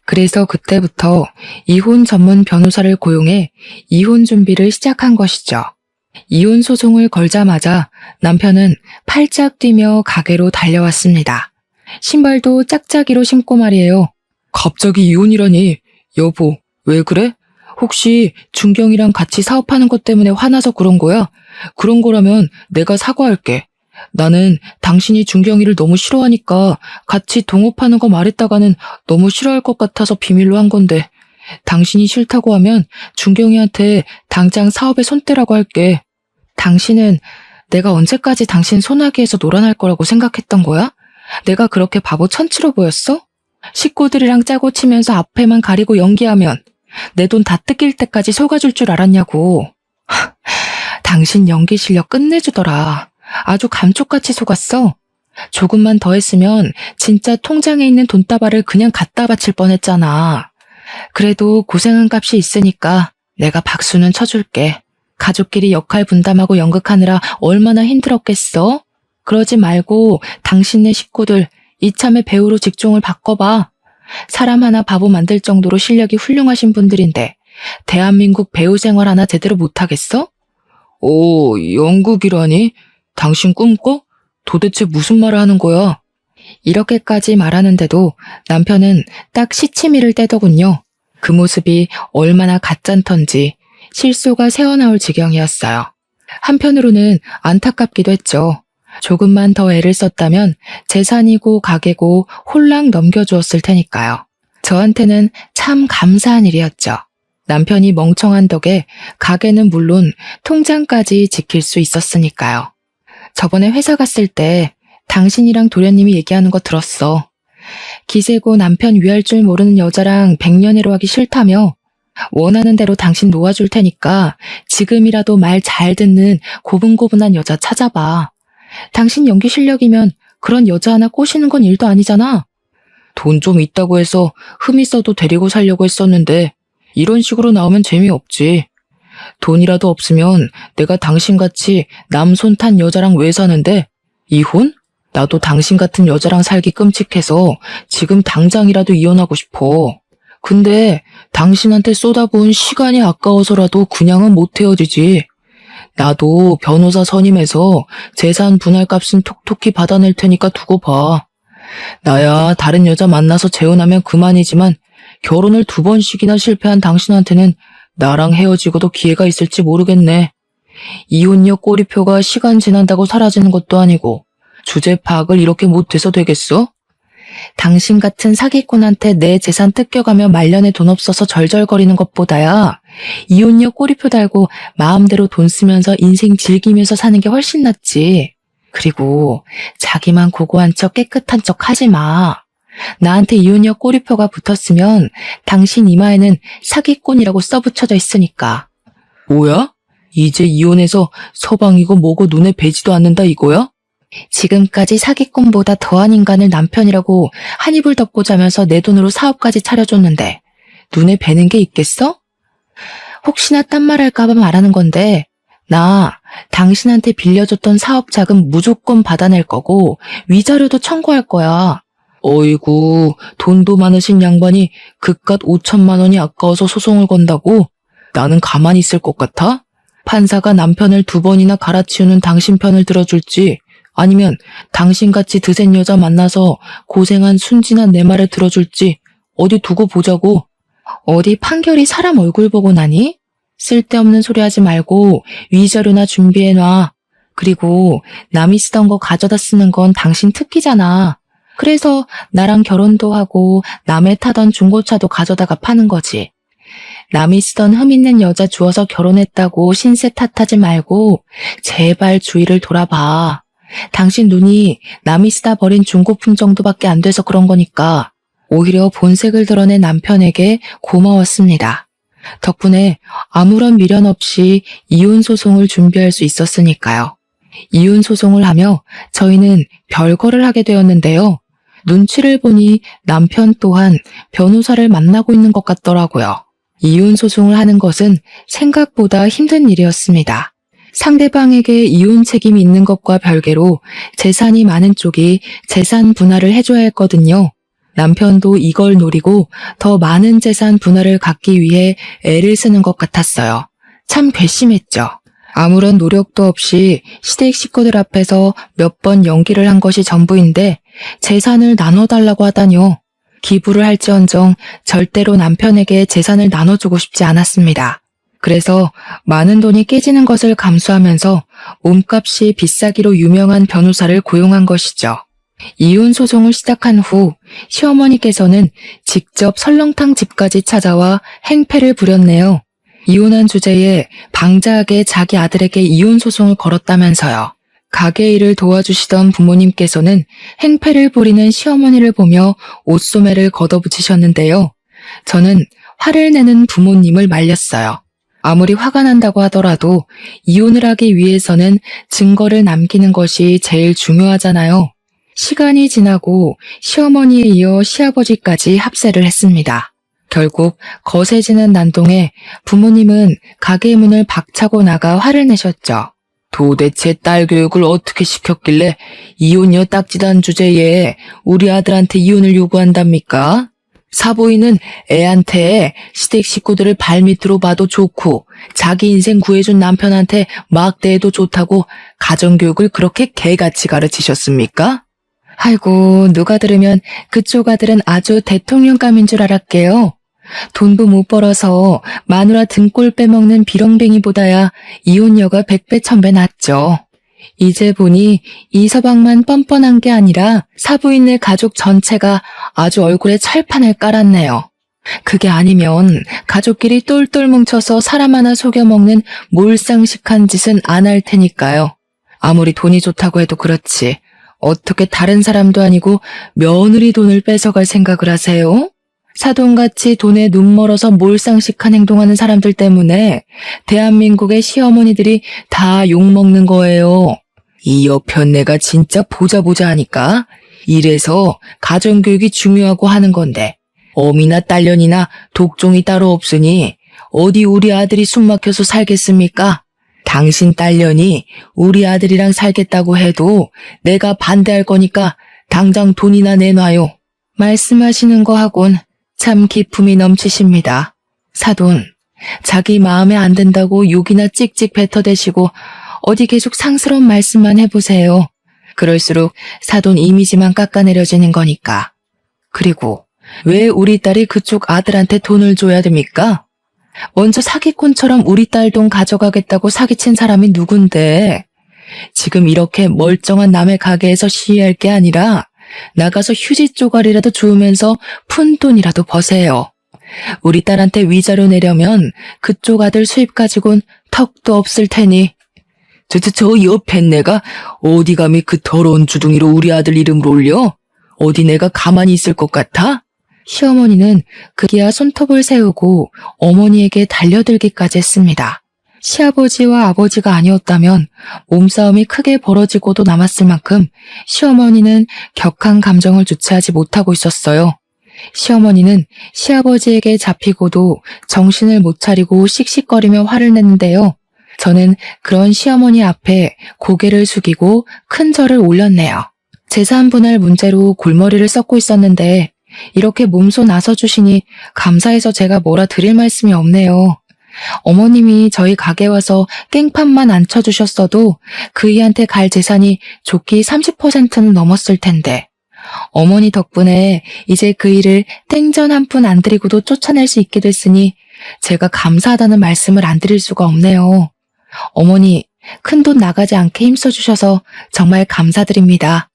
그래서 그때부터 이혼 전문 변호사를 고용해 이혼 준비를 시작한 것이죠. 이혼 소송을 걸자마자 남편은 팔짝 뛰며 가게로 달려왔습니다. 신발도 짝짝이로 신고 말이에요. 갑자기 이혼이라니. 여보, 왜 그래? 혹시 준경이랑 같이 사업하는 것 때문에 화나서 그런 거야? 그런 거라면 내가 사과할게. 나는 당신이 준경이를 너무 싫어하니까 같이 동업하는 거 말했다가는 너무 싫어할 것 같아서 비밀로 한 건데 당신이 싫다고 하면 준경이한테 당장 사업에 손 떼라고 할게. 당신은 내가 언제까지 당신 소나기에서 놀아날 거라고 생각했던 거야? 내가 그렇게 바보 천치로 보였어? 식구들이랑 짜고 치면서 앞에만 가리고 연기하면 내 돈 다 뜯길 때까지 속아줄 줄 알았냐고. 당신 연기 실력 끝내주더라. 아주 감쪽같이 속았어. 조금만 더 했으면 진짜 통장에 있는 돈다발을 그냥 갖다 바칠 뻔했잖아. 그래도 고생한 값이 있으니까 내가 박수는 쳐줄게. 가족끼리 역할 분담하고 연극하느라 얼마나 힘들었겠어? 그러지 말고 당신네 식구들 이참에 배우로 직종을 바꿔봐. 사람 하나 바보 만들 정도로 실력이 훌륭하신 분들인데 대한민국 배우 생활 하나 제대로 못하겠어? 오, 연극이라니? 당신 꿈꿔? 도대체 무슨 말을 하는 거야? 이렇게까지 말하는데도 남편은 딱 시치미를 떼더군요. 그 모습이 얼마나 가짠턴지 실소가 새어나올 지경이었어요. 한편으로는 안타깝기도 했죠. 조금만 더 애를 썼다면 재산이고 가게고 홀랑 넘겨주었을 테니까요. 저한테는 참 감사한 일이었죠. 남편이 멍청한 덕에 가게는 물론 통장까지 지킬 수 있었으니까요. 저번에 회사 갔을 때 당신이랑 도련님이 얘기하는 거 들었어. 기세고 남편 위할 줄 모르는 여자랑 백년해로 하기 싫다며 원하는 대로 당신 놓아줄 테니까 지금이라도 말 잘 듣는 고분고분한 여자 찾아봐. 당신 연기 실력이면 그런 여자 하나 꼬시는 건 일도 아니잖아. 돈 좀 있다고 해서 흠 있어도 데리고 살려고 했었는데 이런 식으로 나오면 재미없지. 돈이라도 없으면 내가 당신같이 남 손 탄 여자랑 왜 사는데? 이혼? 나도 당신 같은 여자랑 살기 끔찍해서 지금 당장이라도 이혼하고 싶어. 근데 당신한테 쏟아부은 시간이 아까워서라도 그냥은 못 헤어지지. 나도 변호사 선임해서 재산 분할 값은 톡톡히 받아낼 테니까 두고 봐. 나야 다른 여자 만나서 재혼하면 그만이지만 결혼을 2번씩이나 실패한 당신한테는 나랑 헤어지고도 기회가 있을지 모르겠네. 이혼녀 꼬리표가 시간 지난다고 사라지는 것도 아니고 주제 파악을 이렇게 못해서 되겠어? 당신 같은 사기꾼한테 내 재산 뜯겨가며 말년에 돈 없어서 절절거리는 것보다야 이혼녀 꼬리표 달고 마음대로 돈 쓰면서 인생 즐기면서 사는 게 훨씬 낫지. 그리고 자기만 고고한 척 깨끗한 척 하지 마. 나한테 이혼녀 꼬리표가 붙었으면 당신 이마에는 사기꾼이라고 써붙여져 있으니까. 뭐야? 이제 이혼해서 서방이고 뭐고 눈에 뵈지도 않는다 이거야? 지금까지 사기꾼보다 더한 인간을 남편이라고 한 이불 덮고 자면서 내 돈으로 사업까지 차려줬는데 눈에 뵈는 게 있겠어? 혹시나 딴 말 할까봐 말하는 건데 나 당신한테 빌려줬던 사업 자금 무조건 받아낼 거고 위자료도 청구할 거야. 어이구, 돈도 많으신 양반이 그깟 5천만 원이 아까워서 소송을 건다고? 나는 가만히 있을 것 같아? 판사가 남편을 2번이나 갈아치우는 당신 편을 들어줄지 아니면 당신같이 드센 여자 만나서 고생한 순진한 내 말을 들어줄지 어디 두고 보자고. 어디 판결이 사람 얼굴 보고 나니? 쓸데없는 소리 하지 말고 위자료나 준비해놔. 그리고 남이 쓰던 거 가져다 쓰는 건 당신 특기잖아. 그래서 나랑 결혼도 하고 남의 타던 중고차도 가져다가 파는 거지. 남이 쓰던 흠 있는 여자 주워서 결혼했다고 신세 탓하지 말고 제발 주위를 돌아봐. 당신 눈이 남이 쓰다 버린 중고품 정도밖에 안 돼서 그런 거니까 오히려 본색을 드러낸 남편에게 고마웠습니다. 덕분에 아무런 미련 없이 이혼 소송을 준비할 수 있었으니까요. 이혼 소송을 하며 저희는 별거를 하게 되었는데요. 눈치를 보니 남편 또한 변호사를 만나고 있는 것 같더라고요. 이혼 소송을 하는 것은 생각보다 힘든 일이었습니다. 상대방에게 이혼 책임이 있는 것과 별개로 재산이 많은 쪽이 재산 분할을 해줘야 했거든요. 남편도 이걸 노리고 더 많은 재산 분할을 갖기 위해 애를 쓰는 것 같았어요. 참 괘씸했죠. 아무런 노력도 없이 시댁 식구들 앞에서 몇 번 연기를 한 것이 전부인데 재산을 나눠달라고 하다니요. 기부를 할지언정 절대로 남편에게 재산을 나눠주고 싶지 않았습니다. 그래서 많은 돈이 깨지는 것을 감수하면서 몸값이 비싸기로 유명한 변호사를 고용한 것이죠. 이혼 소송을 시작한 후 시어머니께서는 직접 설렁탕 집까지 찾아와 행패를 부렸네요. 이혼한 주제에 방자하게 자기 아들에게 이혼 소송을 걸었다면서요. 가게 일을 도와주시던 부모님께서는 행패를 부리는 시어머니를 보며 옷소매를 걷어붙이셨는데요. 저는 화를 내는 부모님을 말렸어요. 아무리 화가 난다고 하더라도 이혼을 하기 위해서는 증거를 남기는 것이 제일 중요하잖아요. 시간이 지나고 시어머니에 이어 시아버지까지 합세를 했습니다. 결국 거세지는 난동에 부모님은 가게 문을 박차고 나가 화를 내셨죠. 도대체 딸 교육을 어떻게 시켰길래 이혼녀 딱지단 주제에 우리 아들한테 이혼을 요구한답니까? 사부인은 애한테 시댁 식구들을 발밑으로 봐도 좋고 자기 인생 구해준 남편한테 막대해도 좋다고 가정교육을 그렇게 개같이 가르치셨습니까? 아이고, 누가 들으면 그쪽 아들은 아주 대통령감인 줄 알았게요. 돈도 못 벌어서 마누라 등골 빼먹는 비렁뱅이보다야 이혼녀가 100배 1000배 낫죠. 이제 보니 이서방만 뻔뻔한 게 아니라 사부인네 가족 전체가 아주 얼굴에 철판을 깔았네요. 그게 아니면 가족끼리 똘똘 뭉쳐서 사람 하나 속여먹는 몰상식한 짓은 안 할 테니까요. 아무리 돈이 좋다고 해도 그렇지 어떻게 다른 사람도 아니고 며느리 돈을 뺏어갈 생각을 하세요? 사돈같이 돈에 눈 멀어서 몰상식한 행동하는 사람들 때문에 대한민국의 시어머니들이 다 욕먹는 거예요. 이 옆편 내가 진짜 보자 하니까 이래서 가정교육이 중요하고 하는 건데 어미나 딸년이나 독종이 따로 없으니 어디 우리 아들이 숨막혀서 살겠습니까? 당신 딸년이 우리 아들이랑 살겠다고 해도 내가 반대할 거니까 당장 돈이나 내놔요. 말씀하시는 거 하곤 참 기품이 넘치십니다. 사돈, 자기 마음에 안 든다고 욕이나 찍찍 뱉어대시고 어디 계속 상스러운 말씀만 해보세요. 그럴수록 사돈 이미지만 깎아내려지는 거니까. 그리고 왜 우리 딸이 그쪽 아들한테 돈을 줘야 됩니까? 먼저 사기꾼처럼 우리 딸 돈 가져가겠다고 사기친 사람이 누군데? 지금 이렇게 멀쩡한 남의 가게에서 시위할 게 아니라 나가서 휴지 쪼가리라도 주우면서 푼 돈이라도 버세요. 우리 딸한테 위자료 내려면 그쪽 아들 수입 가지고는 턱도 없을 테니. 저 옆에 내가 어디 감히 그 더러운 주둥이로 우리 아들 이름을 올려? 어디 내가 가만히 있을 것 같아? 시어머니는 그기야 손톱을 세우고 어머니에게 달려들기까지 했습니다. 시아버지와 아버지가 아니었다면 몸싸움이 크게 벌어지고도 남았을 만큼 시어머니는 격한 감정을 주체하지 못하고 있었어요. 시어머니는 시아버지에게 잡히고도 정신을 못 차리고 씩씩거리며 화를 냈는데요. 저는 그런 시어머니 앞에 고개를 숙이고 큰 절을 올렸네요. 재산 분할 문제로 골머리를 썩고 있었는데 이렇게 몸소 나서주시니 감사해서 제가 뭐라 드릴 말씀이 없네요. 어머님이 저희 가게 와서 깽판만 안 쳐주셨어도 그이한테 갈 재산이 좋기 30%는 넘었을 텐데 어머니 덕분에 이제 그이를 땡전 한 푼 안 드리고도 쫓아낼 수 있게 됐으니 제가 감사하다는 말씀을 안 드릴 수가 없네요. 어머니, 큰돈 나가지 않게 힘써주셔서 정말 감사드립니다.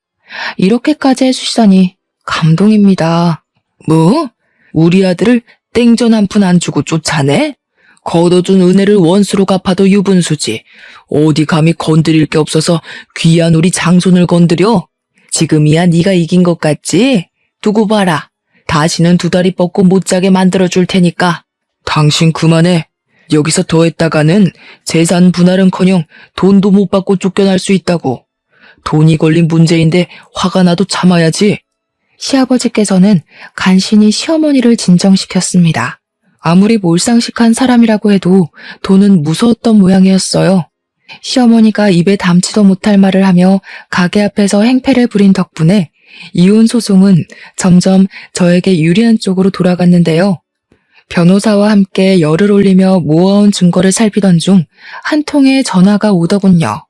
이렇게까지 해주시다니 감동입니다. 뭐? 우리 아들을 땡전 한 푼 안 주고 쫓아내? 걷어준 은혜를 원수로 갚아도 유분수지. 어디 감히 건드릴 게 없어서 귀한 우리 장손을 건드려? 지금이야 네가 이긴 것 같지? 두고 봐라. 다시는 두 다리 뻗고 못 자게 만들어줄 테니까. 당신 그만해. 여기서 더 했다가는 재산 분할은커녕 돈도 못 받고 쫓겨날 수 있다고. 돈이 걸린 문제인데 화가 나도 참아야지. 시아버지께서는 간신히 시어머니를 진정시켰습니다. 아무리 몰상식한 사람이라고 해도 돈은 무서웠던 모양이었어요. 시어머니가 입에 담지도 못할 말을 하며 가게 앞에서 행패를 부린 덕분에 이혼 소송은 점점 저에게 유리한 쪽으로 돌아갔는데요. 변호사와 함께 열을 올리며 모아온 증거를 살피던 중 한 통의 전화가 오더군요.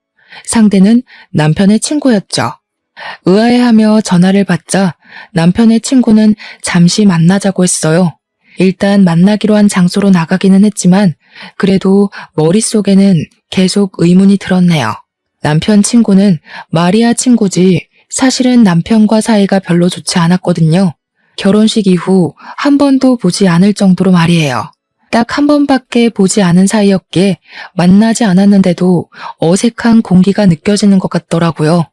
상대는 남편의 친구였죠. 의아해하며 전화를 받자 남편의 친구는 잠시 만나자고 했어요. 일단 만나기로 한 장소로 나가기는 했지만 그래도 머릿속에는 계속 의문이 들었네요. 남편 친구는 마리아 친구지 사실은 남편과 사이가 별로 좋지 않았거든요. 결혼식 이후 한 번도 보지 않을 정도로 말이에요. 딱 한 번밖에 보지 않은 사이였기에 만나지 않았는데도 어색한 공기가 느껴지는 것 같더라고요.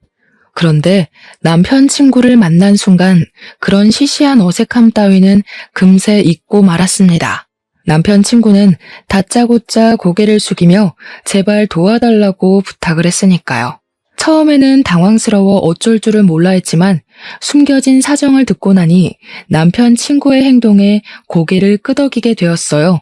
그런데 남편 친구를 만난 순간 그런 시시한 어색함 따위는 금세 잊고 말았습니다. 남편 친구는 다짜고짜 고개를 숙이며 제발 도와달라고 부탁을 했으니까요. 처음에는 당황스러워 어쩔 줄을 몰라 했지만 숨겨진 사정을 듣고 나니 남편 친구의 행동에 고개를 끄덕이게 되었어요.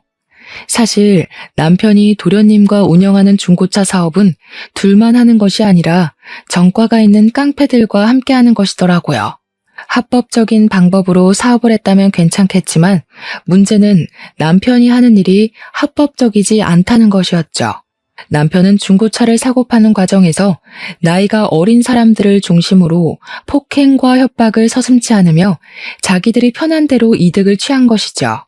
사실 남편이 도련님과 운영하는 중고차 사업은 둘만 하는 것이 아니라 정과가 있는 깡패들과 함께하는 것이더라고요. 합법적인 방법으로 사업을 했다면 괜찮겠지만 문제는 남편이 하는 일이 합법적이지 않다는 것이었죠. 남편은 중고차를 사고 파는 과정에서 나이가 어린 사람들을 중심으로 폭행과 협박을 서슴지 않으며 자기들이 편한 대로 이득을 취한 것이죠.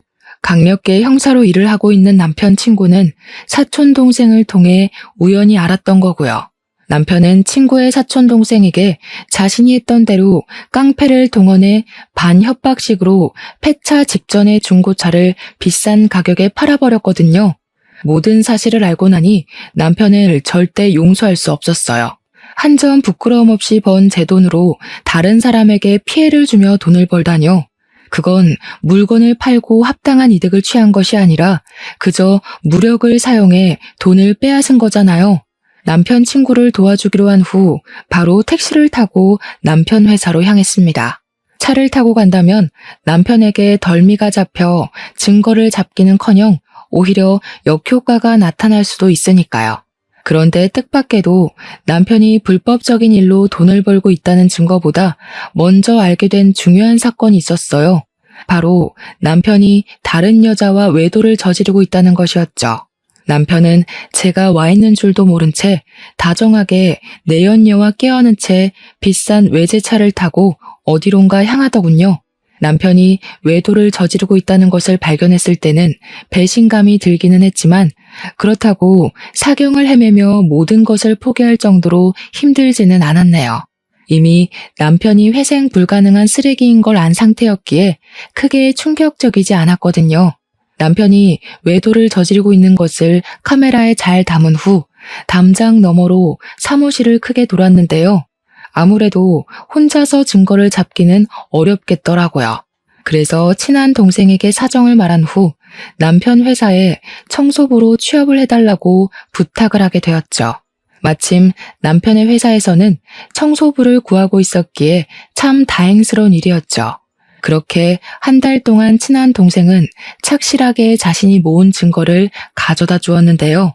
강력계 형사로 일을 하고 있는 남편 친구는 사촌 동생을 통해 우연히 알았던 거고요. 남편은 친구의 사촌 동생에게 자신이 했던 대로 깡패를 동원해 반협박식으로 폐차 직전의 중고차를 비싼 가격에 팔아버렸거든요. 모든 사실을 알고 나니 남편을 절대 용서할 수 없었어요. 한 점 부끄러움 없이 번 제 돈으로 다른 사람에게 피해를 주며 돈을 벌다뇨. 그건 물건을 팔고 합당한 이득을 취한 것이 아니라 그저 무력을 사용해 돈을 빼앗은 거잖아요. 남편 친구를 도와주기로 한 후 바로 택시를 타고 남편 회사로 향했습니다. 차를 타고 간다면 남편에게 덜미가 잡혀 증거를 잡기는커녕 오히려 역효과가 나타날 수도 있으니까요. 그런데 뜻밖에도 남편이 불법적인 일로 돈을 벌고 있다는 증거보다 먼저 알게 된 중요한 사건이 있었어요. 바로 남편이 다른 여자와 외도를 저지르고 있다는 것이었죠. 남편은 제가 와 있는 줄도 모른 채 다정하게 내연녀와 깨어는 채 비싼 외제차를 타고 어디론가 향하더군요. 남편이 외도를 저지르고 있다는 것을 발견했을 때는 배신감이 들기는 했지만 그렇다고 사경을 헤매며 모든 것을 포기할 정도로 힘들지는 않았네요. 이미 남편이 회생 불가능한 쓰레기인 걸 안 상태였기에 크게 충격적이지 않았거든요. 남편이 외도를 저지르고 있는 것을 카메라에 잘 담은 후 담장 너머로 사무실을 크게 돌았는데요. 아무래도 혼자서 증거를 잡기는 어렵겠더라고요. 그래서 친한 동생에게 사정을 말한 후 남편 회사에 청소부로 취업을 해달라고 부탁을 하게 되었죠. 마침 남편의 회사에서는 청소부를 구하고 있었기에 참 다행스러운 일이었죠. 그렇게 한 달 동안 친한 동생은 착실하게 자신이 모은 증거를 가져다 주었는데요.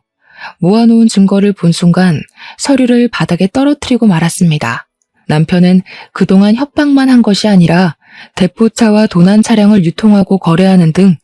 모아놓은 증거를 본 순간 서류를 바닥에 떨어뜨리고 말았습니다. 남편은 그동안 협박만 한 것이 아니라 대포차와 도난 차량을 유통하고 거래하는 등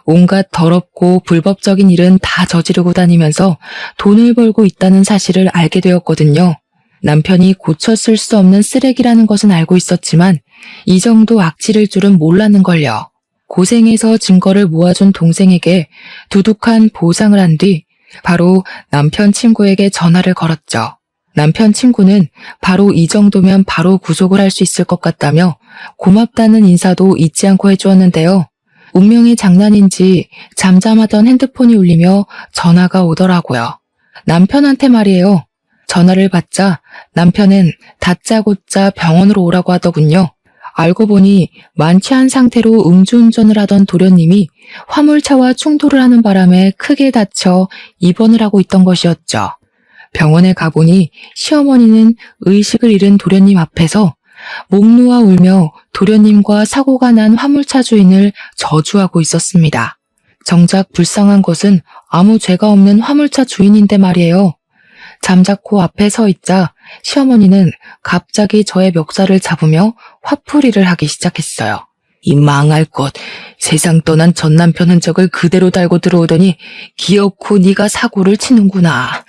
온갖 더럽고 불법적인 일은 다 저지르고 다니면서 돈을 벌고 있다는 사실을 알게 되었거든요. 남편이 고쳐 쓸 수 없는 쓰레기라는 것은 알고 있었지만 이 정도 악질일 줄은 몰랐는걸요. 고생해서 증거를 모아준 동생에게 두둑한 보상을 한 뒤 바로 남편 친구에게 전화를 걸었죠. 남편 친구는 바로 이 정도면 바로 구속을 할 수 있을 것 같다며 고맙다는 인사도 잊지 않고 해주었는데요. 운명의 장난인지 잠잠하던 핸드폰이 울리며 전화가 오더라고요. 남편한테 말이에요. 전화를 받자 남편은 다짜고짜 병원으로 오라고 하더군요. 알고 보니 만취한 상태로 음주운전을 하던 도련님이 화물차와 충돌을 하는 바람에 크게 다쳐 입원을 하고 있던 것이었죠. 병원에 가보니 시어머니는 의식을 잃은 도련님 앞에서 목 놓아 울며 도련님과 사고가 난 화물차 주인을 저주하고 있었습니다. 정작 불쌍한 것은 아무 죄가 없는 화물차 주인인데 말이에요. 잠자코 앞에 서 있자 시어머니는 갑자기 저의 멱살을 잡으며 화풀이를 하기 시작했어요. 이 망할 것, 세상 떠난 전 남편 흔적을 그대로 달고 들어오더니 기어코 네가 사고를 치는구나.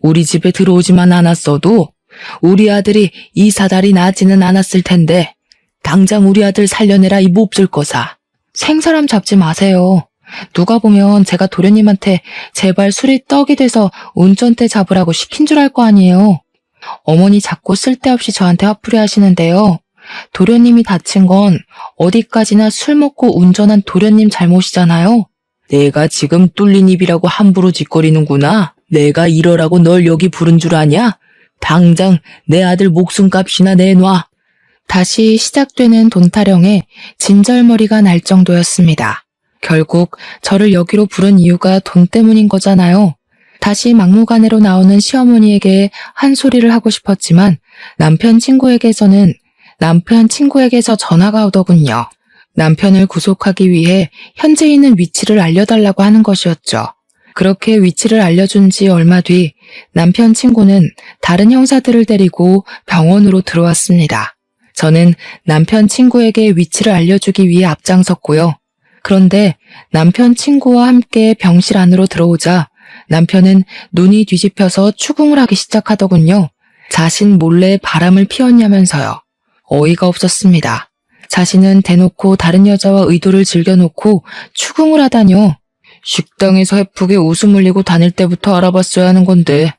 우리 집에 들어오지만 않았어도 우리 아들이 이 사달이 나지는 않았을 텐데 당장 우리 아들 살려내라 이 몹쓸 거사. 생사람 잡지 마세요. 누가 보면 제가 도련님한테 제발 술이 떡이 돼서 운전대 잡으라고 시킨 줄 알 거 아니에요. 어머니 자꾸 쓸데없이 저한테 화풀이 하시는데요. 도련님이 다친 건 어디까지나 술 먹고 운전한 도련님 잘못이잖아요. 내가 지금 뚫린 입이라고 함부로 짓거리는구나. 내가 이러라고 널 여기 부른 줄 아냐? 당장 내 아들 목숨값이나 내놔. 다시 시작되는 돈 타령에 진절머리가 날 정도였습니다. 결국 저를 여기로 부른 이유가 돈 때문인 거잖아요. 다시 막무가내로 나오는 시어머니에게 한 소리를 하고 싶었지만 남편 친구에게서 전화가 오더군요. 남편을 구속하기 위해 현재 있는 위치를 알려달라고 하는 것이었죠. 그렇게 위치를 알려준 지 얼마 뒤 남편 친구는 다른 형사들을 데리고 병원으로 들어왔습니다. 저는 남편 친구에게 위치를 알려주기 위해 앞장섰고요. 그런데 남편 친구와 함께 병실 안으로 들어오자 남편은 눈이 뒤집혀서 추궁을 하기 시작하더군요. 자신 몰래 바람을 피웠냐면서요. 어이가 없었습니다. 자신은 대놓고 다른 여자와 의도를 즐겨놓고 추궁을 하다뇨. 식당에서 해프게 웃음 흘리고 다닐 때부터 알아봤어야 하는 건데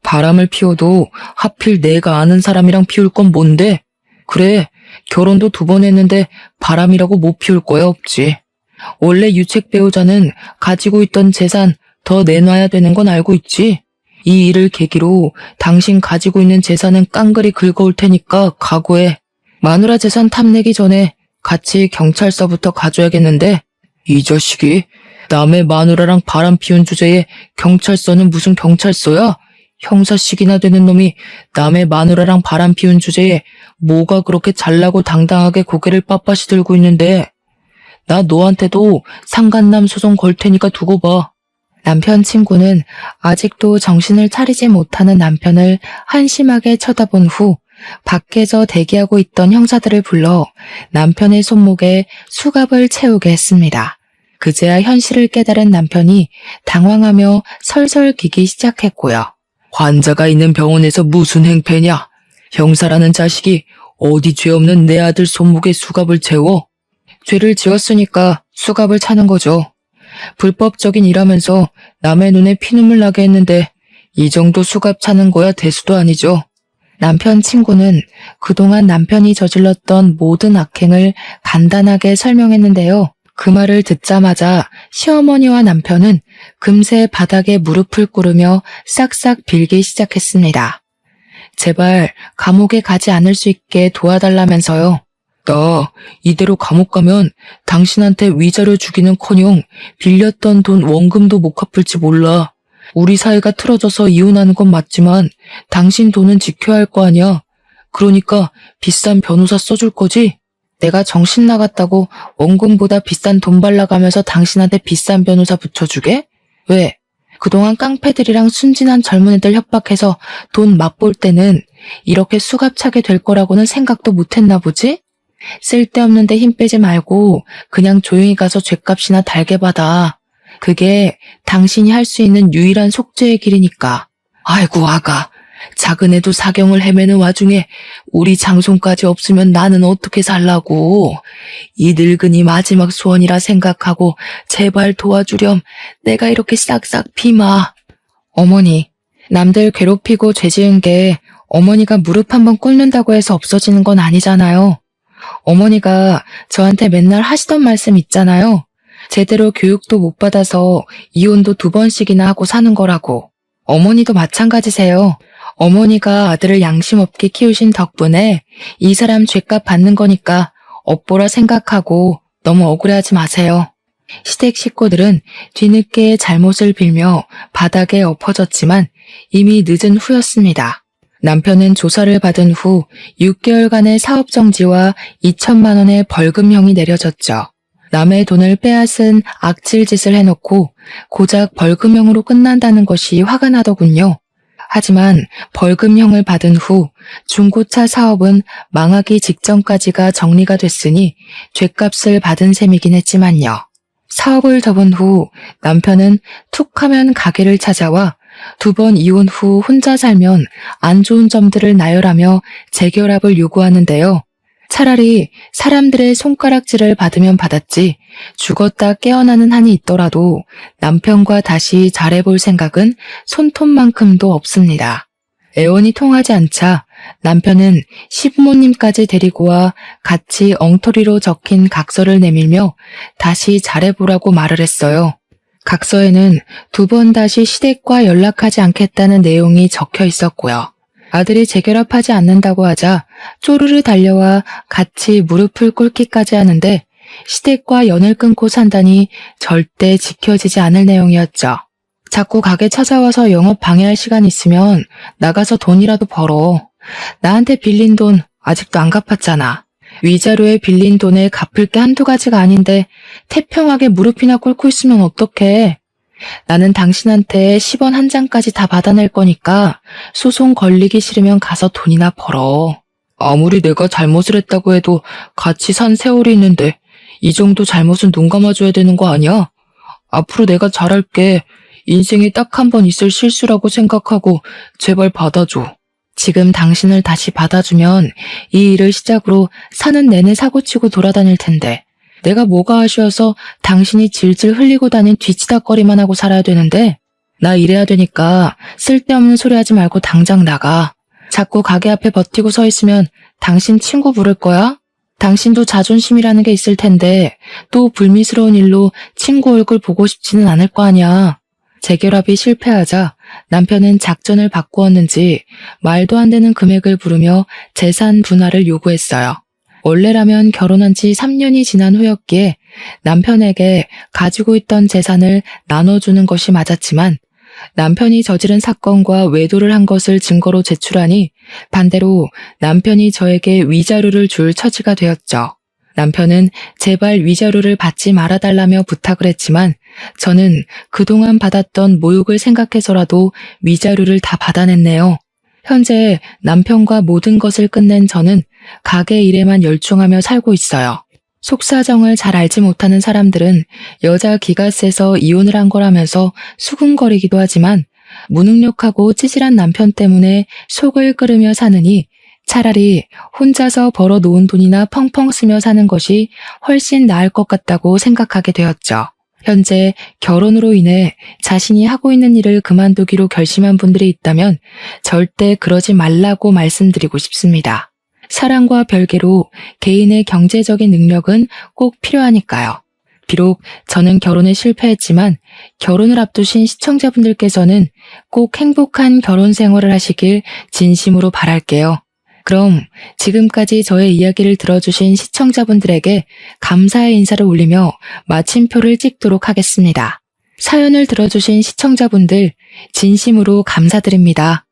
바람을 피워도 하필 내가 아는 사람이랑 피울 건 뭔데? 그래, 결혼도 2번 했는데 바람이라고 못 피울 거야 없지. 원래 유책 배우자는 가지고 있던 재산 더 내놔야 되는 건 알고 있지? 이 일을 계기로 당신 가지고 있는 재산은 깡그리 긁어올 테니까 각오해. 마누라 재산 탐내기 전에 같이 경찰서부터 가줘야겠는데 이 자식이 남의 마누라랑 바람 피운 주제에 경찰서는 무슨 경찰서야? 형사식이나 되는 놈이 남의 마누라랑 바람 피운 주제에 뭐가 그렇게 잘나고 당당하게 고개를 빳빳이 들고 있는데. 나 너한테도 상간남 소송 걸 테니까 두고 봐. 남편 친구는 아직도 정신을 차리지 못하는 남편을 한심하게 쳐다본 후 밖에서 대기하고 있던 형사들을 불러 남편의 손목에 수갑을 채우게 했습니다. 그제야 현실을 깨달은 남편이 당황하며 설설 기기 시작했고요. 환자가 있는 병원에서 무슨 행패냐? 형사라는 자식이 어디 죄 없는 내 아들 손목에 수갑을 채워? 죄를 지었으니까 수갑을 차는 거죠. 불법적인 일하면서 남의 눈에 피눈물 나게 했는데 이 정도 수갑 차는 거야 대수도 아니죠. 남편 친구는 그동안 남편이 저질렀던 모든 악행을 간단하게 설명했는데요. 그 말을 듣자마자 시어머니와 남편은 금세 바닥에 무릎을 꿇으며 싹싹 빌기 시작했습니다. 제발 감옥에 가지 않을 수 있게 도와달라면서요. 나 이대로 감옥 가면 당신한테 위자료 주기는커녕 빌렸던 돈 원금도 못 갚을지 몰라. 우리 사이가 틀어져서 이혼하는 건 맞지만 당신 돈은 지켜야 할 거 아니야. 그러니까 비싼 변호사 써줄 거지? 내가 정신 나갔다고 원금보다 비싼 돈 발라가면서 당신한테 비싼 변호사 붙여주게? 왜? 그동안 깡패들이랑 순진한 젊은 애들 협박해서 돈 맛볼 때는 이렇게 수갑차게 될 거라고는 생각도 못했나 보지? 쓸데없는 데 힘 빼지 말고 그냥 조용히 가서 죗값이나 달게 받아. 그게 당신이 할 수 있는 유일한 속죄의 길이니까. 아이고 아가, 작은 애도 사경을 헤매는 와중에 우리 장손까지 없으면 나는 어떻게 살라고. 이 늙은이 마지막 소원이라 생각하고 제발 도와주렴. 내가 이렇게 싹싹 비마. 어머니, 남들 괴롭히고 죄 지은 게 어머니가 무릎 한번 꿇는다고 해서 없어지는 건 아니잖아요. 어머니가 저한테 맨날 하시던 말씀 있잖아요. 제대로 교육도 못 받아서 이혼도 2번씩이나 하고 사는 거라고. 어머니도 마찬가지세요. 어머니가 아들을 양심 없게 키우신 덕분에 이 사람 죗값 받는 거니까 업보라 생각하고 너무 억울해하지 마세요. 시댁 식구들은 뒤늦게 잘못을 빌며 바닥에 엎어졌지만 이미 늦은 후였습니다. 남편은 조사를 받은 후 6개월간의 사업정지와 2천만 원의 벌금형이 내려졌죠. 남의 돈을 빼앗은 악질짓을 해놓고 고작 벌금형으로 끝난다는 것이 화가 나더군요. 하지만 벌금형을 받은 후 중고차 사업은 망하기 직전까지가 정리가 됐으니 죗값을 받은 셈이긴 했지만요. 사업을 접은 후 남편은 툭하면 가게를 찾아와 2번 이혼 후 혼자 살면 안 좋은 점들을 나열하며 재결합을 요구하는데요. 차라리 사람들의 손가락질을 받으면 받았지 죽었다 깨어나는 한이 있더라도 남편과 다시 잘해볼 생각은 손톱만큼도 없습니다. 애원이 통하지 않자 남편은 시부모님까지 데리고 와 같이 엉터리로 적힌 각서를 내밀며 다시 잘해보라고 말을 했어요. 각서에는 2번 다시 시댁과 연락하지 않겠다는 내용이 적혀 있었고요. 아들이 재결합하지 않는다고 하자 쪼르르 달려와 같이 무릎을 꿇기까지 하는데 시댁과 연을 끊고 산다니 절대 지켜지지 않을 내용이었죠. 자꾸 가게 찾아와서 영업 방해할 시간 있으면 나가서 돈이라도 벌어. 나한테 빌린 돈 아직도 안 갚았잖아. 위자료에 빌린 돈에 갚을 게 한두 가지가 아닌데 태평하게 무릎이나 꿇고 있으면 어떡해. 나는 당신한테 10원 한 장까지 다 받아낼 거니까 소송 걸리기 싫으면 가서 돈이나 벌어. 아무리 내가 잘못을 했다고 해도 같이 산 세월이 있는데 이 정도 잘못은 눈 감아줘야 되는 거 아니야? 앞으로 내가 잘할게. 인생에 딱 한 번 있을 실수라고 생각하고 제발 받아줘. 지금 당신을 다시 받아주면 이 일을 시작으로 사는 내내 사고치고 돌아다닐 텐데 내가 뭐가 아쉬워서 당신이 질질 흘리고 다닌 뒤치다거리만 하고 살아야 되는데 나 이래야 되니까 쓸데없는 소리 하지 말고 당장 나가. 자꾸 가게 앞에 버티고 서 있으면 당신 친구 부를 거야? 당신도 자존심이라는 게 있을 텐데 또 불미스러운 일로 친구 얼굴 보고 싶지는 않을 거 아니야. 재결합이 실패하자 남편은 작전을 바꾸었는지 말도 안 되는 금액을 부르며 재산 분할을 요구했어요. 원래라면 결혼한 지 3년이 지난 후였기에 남편에게 가지고 있던 재산을 나눠주는 것이 맞았지만 남편이 저지른 사건과 외도를 한 것을 증거로 제출하니 반대로 남편이 저에게 위자료를 줄 처지가 되었죠. 남편은 제발 위자료를 받지 말아달라며 부탁을 했지만 저는 그동안 받았던 모욕을 생각해서라도 위자료를 다 받아냈네요. 현재 남편과 모든 것을 끝낸 저는 가게 일에만 열중하며 살고 있어요. 속사정을 잘 알지 못하는 사람들은 여자 기가 세서 이혼을 한 거라면서 수군거리기도 하지만 무능력하고 찌질한 남편 때문에 속을 끓으며 사느니 차라리 혼자서 벌어놓은 돈이나 펑펑 쓰며 사는 것이 훨씬 나을 것 같다고 생각하게 되었죠. 현재 결혼으로 인해 자신이 하고 있는 일을 그만두기로 결심한 분들이 있다면 절대 그러지 말라고 말씀드리고 싶습니다. 사랑과 별개로 개인의 경제적인 능력은 꼭 필요하니까요. 비록 저는 결혼에 실패했지만 결혼을 앞두신 시청자분들께서는 꼭 행복한 결혼 생활을 하시길 진심으로 바랄게요. 그럼 지금까지 저의 이야기를 들어주신 시청자분들에게 감사의 인사를 올리며 마침표를 찍도록 하겠습니다. 사연을 들어주신 시청자분들 진심으로 감사드립니다.